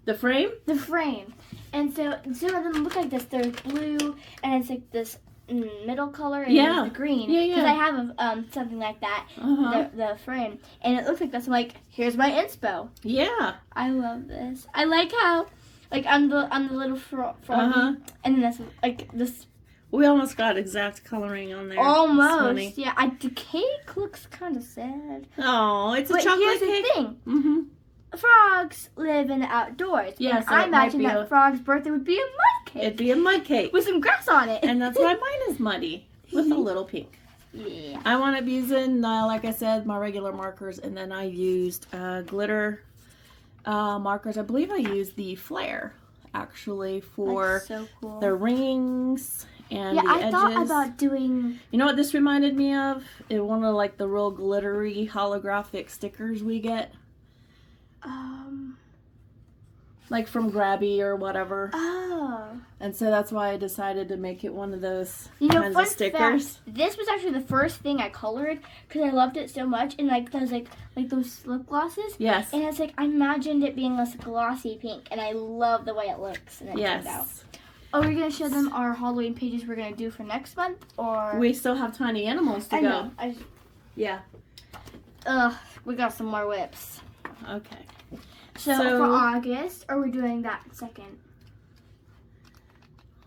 the frame? The frame. And so some of them look like this. They're blue, and it's like this middle color, and the green. Yeah, because I have something like that, the frame, and it looks like this. I'm like, here's my inspo. Yeah. I love this. I like how, like on the little frog, and then this like this. We almost got exact coloring on there. Almost, yeah. The cake looks kind of sad. Oh, it's a chocolate cake. But here's the thing. Frogs live in the outdoors. Yes, and I imagine that frog's birthday would be a mud cake. It'd be a mud cake. With some grass on it. And that's why mine is muddy. With a little pink. Yeah. I wound up using, like I said, my regular markers. And then I used glitter markers. I believe I used the Flare, actually, for so cool. the rings and the edges. I thought about doing... You know what this reminded me of? One of like the real glittery holographic stickers we get. Like from Grabby or whatever. Oh. And so that's why I decided to make it one of those kinds of stickers. Fact, this was actually the first thing I colored because I loved it so much. And like those those lip glosses. Yes. And it's like I imagined it being less glossy pink, and I love the way it looks. And it turned out. Are we gonna show them our Halloween pages we're gonna do for next month, or we still have tiny animals to go? Know. Yeah. We got some more whips. Okay. So for August, are we doing that second?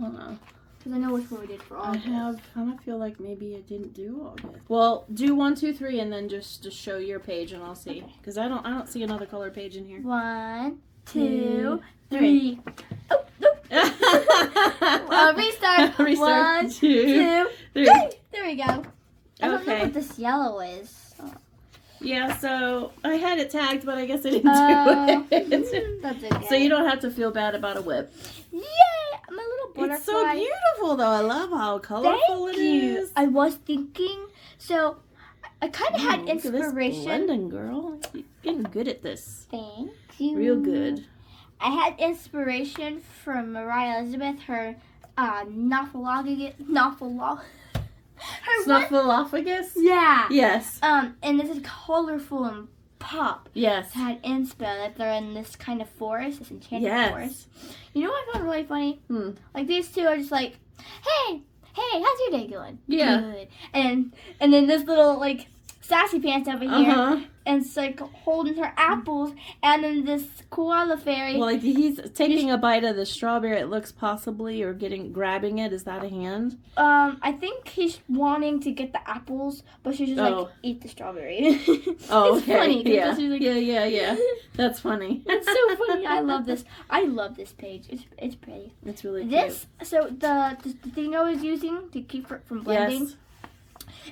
Hold on. Because I know which one we did for August. I kind of feel like maybe I didn't do August. Well, do 1, 2, 3, and then just show your page, and I'll see. Because I don't see another color page in here. 1, 2, 3. Oh, restart. Restart. 1, 2, 3. There we go. I don't know what this yellow is. Yeah, so I had it tagged, but I guess I didn't do it. That's okay. So you don't have to feel bad about a whip. Yay! I'm a little butterfly. It's so beautiful, though. I love how colorful it is. I was thinking, so I kind of had inspiration. Look at this blending, girl. You're getting good at this. Thank you. Real good. I had inspiration from Mariah Elizabeth, her Snuffleupagus? Yeah. Yes. And this is colorful and pop. Yes. It had inspo that they're in this kind of forest, this enchanted forest. You know what I found really funny? Like these two are just like, hey, how's your day going? Yeah. Good. And then this little like sassy pants over here, and it's like holding her apples, and then this koala fairy. Well, like he's taking a bite of the strawberry. It looks possibly, or grabbing it. Is that a hand? I think he's wanting to get the apples, but she's just like eat the strawberry. Oh, it's okay. funny. Yeah. Like, yeah. That's funny. It's so funny. I love this. I love this page. It's pretty. It's really cute. So the thing I was using to keep it from blending,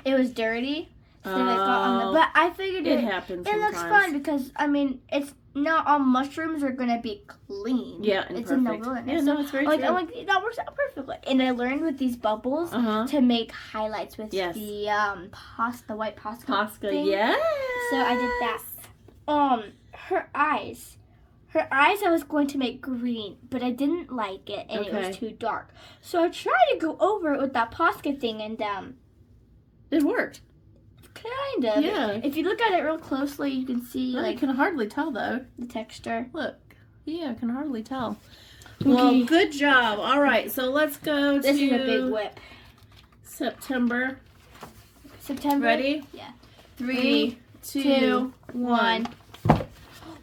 it was dirty. So they got on the, but I figured it happens. It looks fun because I mean it's not all mushrooms are gonna be clean. Yeah, and it's perfect. in the wilderness. Yeah, no, it's very like, true. I'm like that works out perfectly. And I learned with these bubbles to make highlights with the the white Posca thing. Yes. So I did that. Her eyes I was going to make green, but I didn't like it and it was too dark. So I tried to go over it with that Posca thing and it worked. Kind of. Yeah. If you look at it real closely, you can see I can hardly tell though. The texture. Look. Yeah, I can hardly tell. Okay. Well, good job. All right, so let's go This is a big whip. September. Ready? Yeah. 3, 2, 1.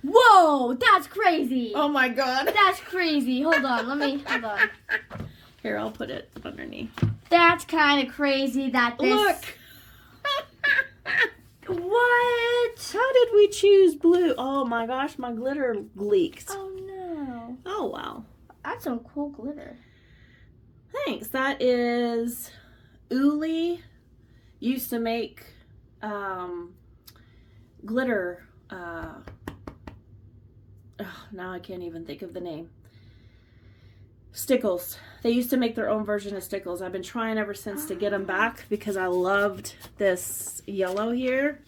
Whoa, that's crazy. Oh my God. That's crazy. Hold on. Hold on. Here, I'll put it underneath. That's kind of crazy that this... Look. What? How did we choose blue? Oh my gosh, my glitter leaked. Oh no. Oh wow. That's some cool glitter. Thanks. That is Uli used to make glitter. Now I can't even think of the name. Stickles. They used to make their own version of stickles. I've been trying ever since to get them back because I loved this yellow here.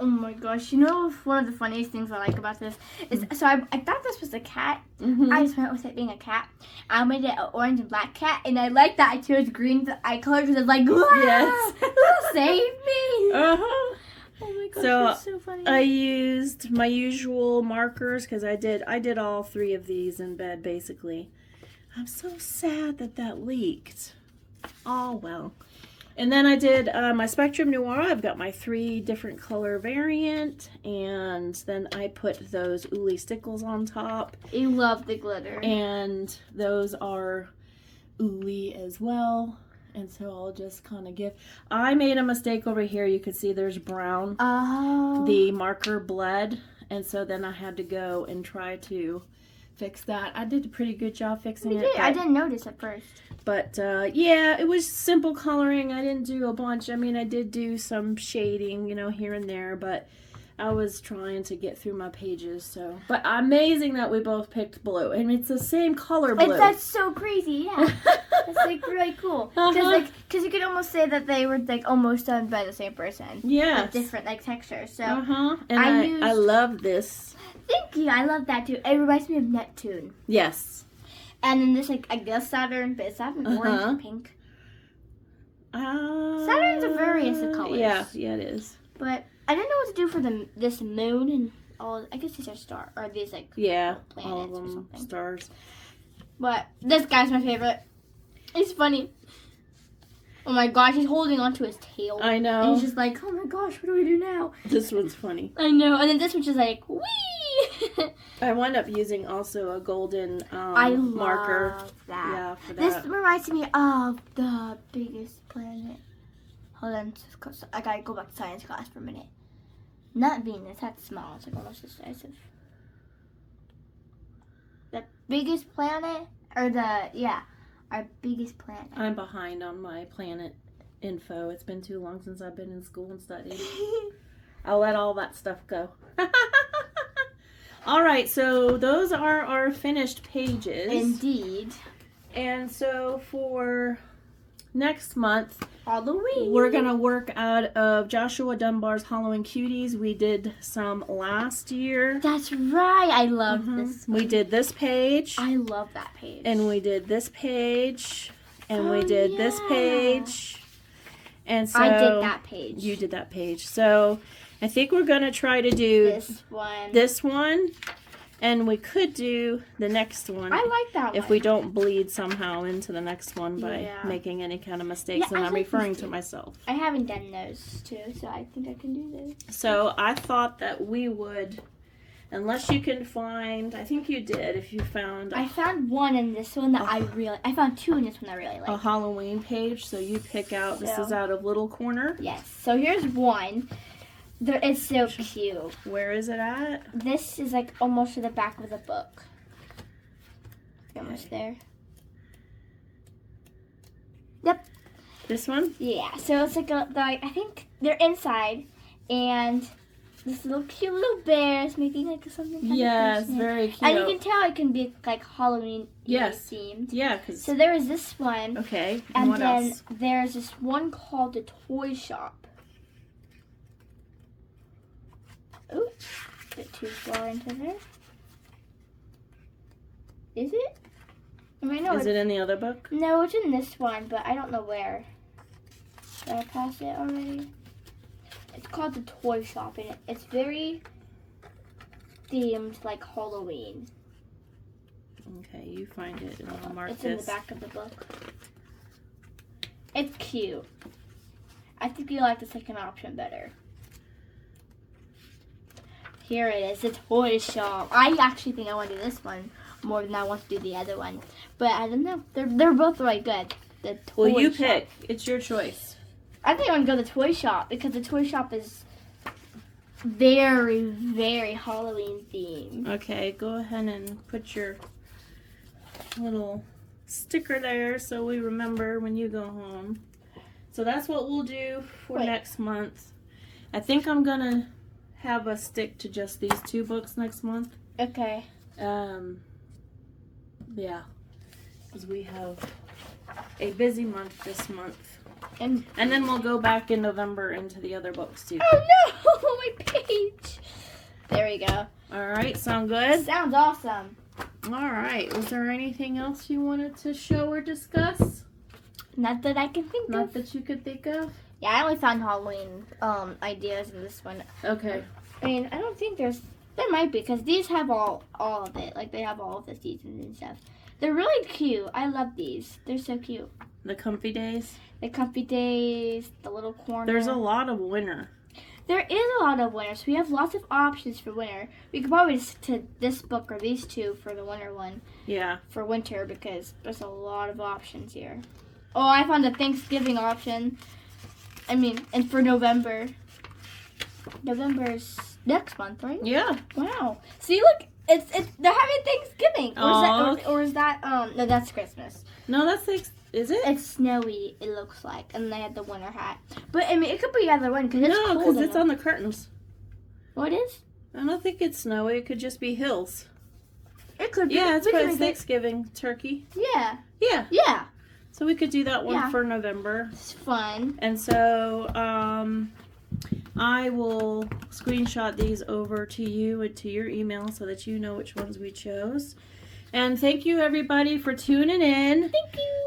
Oh my gosh. You know, one of the funniest things I like about this is, so I thought this was a cat. I just went with it being a cat. I made it an orange and black cat, and I like that I chose green eye color because it's like, yes, save me. Uh-huh. Oh my gosh, So, that's so funny. I used my usual markers because I did all 3 of these in bed basically. I'm so sad that leaked. Oh well. And then I did my Spectrum Noir. I've got my 3 different color variant, and then I put those Uli stickles on top. You love the glitter. And those are Uli as well. And so I'll just kind of I made a mistake over here. You can see there's brown. Oh. The marker bled, and so then I had to go and try to fix that. I did a pretty good job fixing it. I didn't notice at first. But yeah, it was simple coloring. I didn't do a bunch. I mean, I did do some shading, you know, here and there, but I was trying to get through my pages. So, but amazing that we both picked blue, and it's the same color blue. That's so crazy. Yeah, that's like really cool. Because you could almost say that they were like almost done by the same person. Yeah, like different like textures. So and I love this. Thank you. I love that too. It reminds me of Neptune. Yes. And then this, like, I guess Saturn, but is Saturn orange and pink? Saturn's a various of colors. Yeah, it is. But I didn't know what to do for this moon and all. I guess these are stars, or these like planets all of them, or something. Stars. But this guy's my favorite. He's funny. Oh my gosh, he's holding onto his tail. I know. And he's just like, oh my gosh, what do we do now? This one's funny. I know. And then this one's just like, whee! I wound up using also a golden marker. Love that. Yeah, for that. This reminds me of the biggest planet. Hold on, I gotta go back to science class for a minute. Not Venus, that's small. It's like almost the size of the biggest planet, or our biggest planet. I'm behind on my planet info. It's been too long since I've been in school and studied. I'll let all that stuff go. All right, so those are our finished pages. Indeed. And so for next month, Halloween, we're going to work out of Joshua Dunbar's Halloween Cuties. We did some last year. That's right. I love this one. We did this page. I love that page. And we did this page. And we did this page. And so I did that page. You did that page. So I think we're going to try to do this one, and we could do the next one. I like that one. If we don't bleed somehow into the next one by making any kind of mistakes, and I'm referring to myself. I haven't done those too, so I think I can do those. So I thought that we would, unless you can find, I think you did, if you found. I found one in this one that I found 2 in this one I really like. A Halloween page, so you pick out, this is out of Little Corner. Yes, so here's one. It's so cute. Where is it at? This is like almost to the back of the book. Almost there. Yep. This one? Yeah. So it's like I think they're inside, And this little cute little bear is making like something kind yes, of very cute. And you can tell it can be like Halloween themed. Yeah, so there is this one. Okay, and what then else? There's this one called the Toy Shop. Ooh, a bit too far into there. Is it? I mean, no, Is it in the other book? No, it's in this one, but I don't know where. Did I pass it already? It's called the Toy Shop, and it's very themed like Halloween. Okay, you find it, and I'll mark It's this. in the back of the book. It's cute. I think you like the second option better. Here it is, the Toy Shop. I actually think I want to do this one more than I want to do the other one, but I don't know. They're both really good. The Toy Well, you Shop. pick. It's your choice. I think I want to go to the Toy Shop because the Toy Shop is very, very Halloween themed. Okay, go ahead and put your little sticker there so we remember when you go home. So that's what we'll do for next month. I think I'm gonna have us stick to just these 2 books next month. Okay. Yeah, because we have a busy month this month. And then we'll go back in November into the other books too. Oh no, my page. There we go. All right, sound good? Sounds awesome. All right, was there anything else you wanted to show or discuss? Not that I can think Not of. that you could think of? Yeah, I only found Halloween ideas in this one. Okay. I mean, I don't think there might be, because these have all of it. Like, they have all of the seasons and stuff. They're really cute. I love these. They're so cute. The comfy days? The comfy days, the little corner. There's a lot of winter. There is a lot of winter, so we have lots of options for winter. We could probably stick to this book or these 2 for the winter one. Yeah. For winter, because there's a lot of options here. Oh, I found a Thanksgiving option. I mean, and for November. November's next month, right? Yeah. Wow. See, look, it's they're having Thanksgiving. Or is that no, that's Christmas. No, that's is it? It's snowy, it looks like, and they had the winter hat. But I mean, it could be either one because it's No, cold. because it's on the curtains. What is? I don't think it's snowy. It could just be hills. It could be. Yeah, it's we could Thanksgiving turkey. Yeah. Yeah. Yeah. So we could do that one Yeah. for November. It's fun. And so I will screenshot these over to you and to your email so that you know which ones we chose. And thank you everybody for tuning in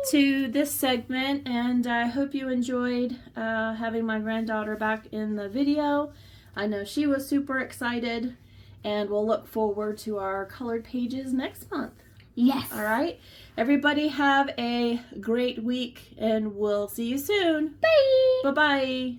to this segment, and I hope you enjoyed having my granddaughter back in the video. I know she was super excited, and we'll look forward to our colored pages next month. Yes. All right. Everybody have a great week, and we'll see you soon. Bye. Bye-bye.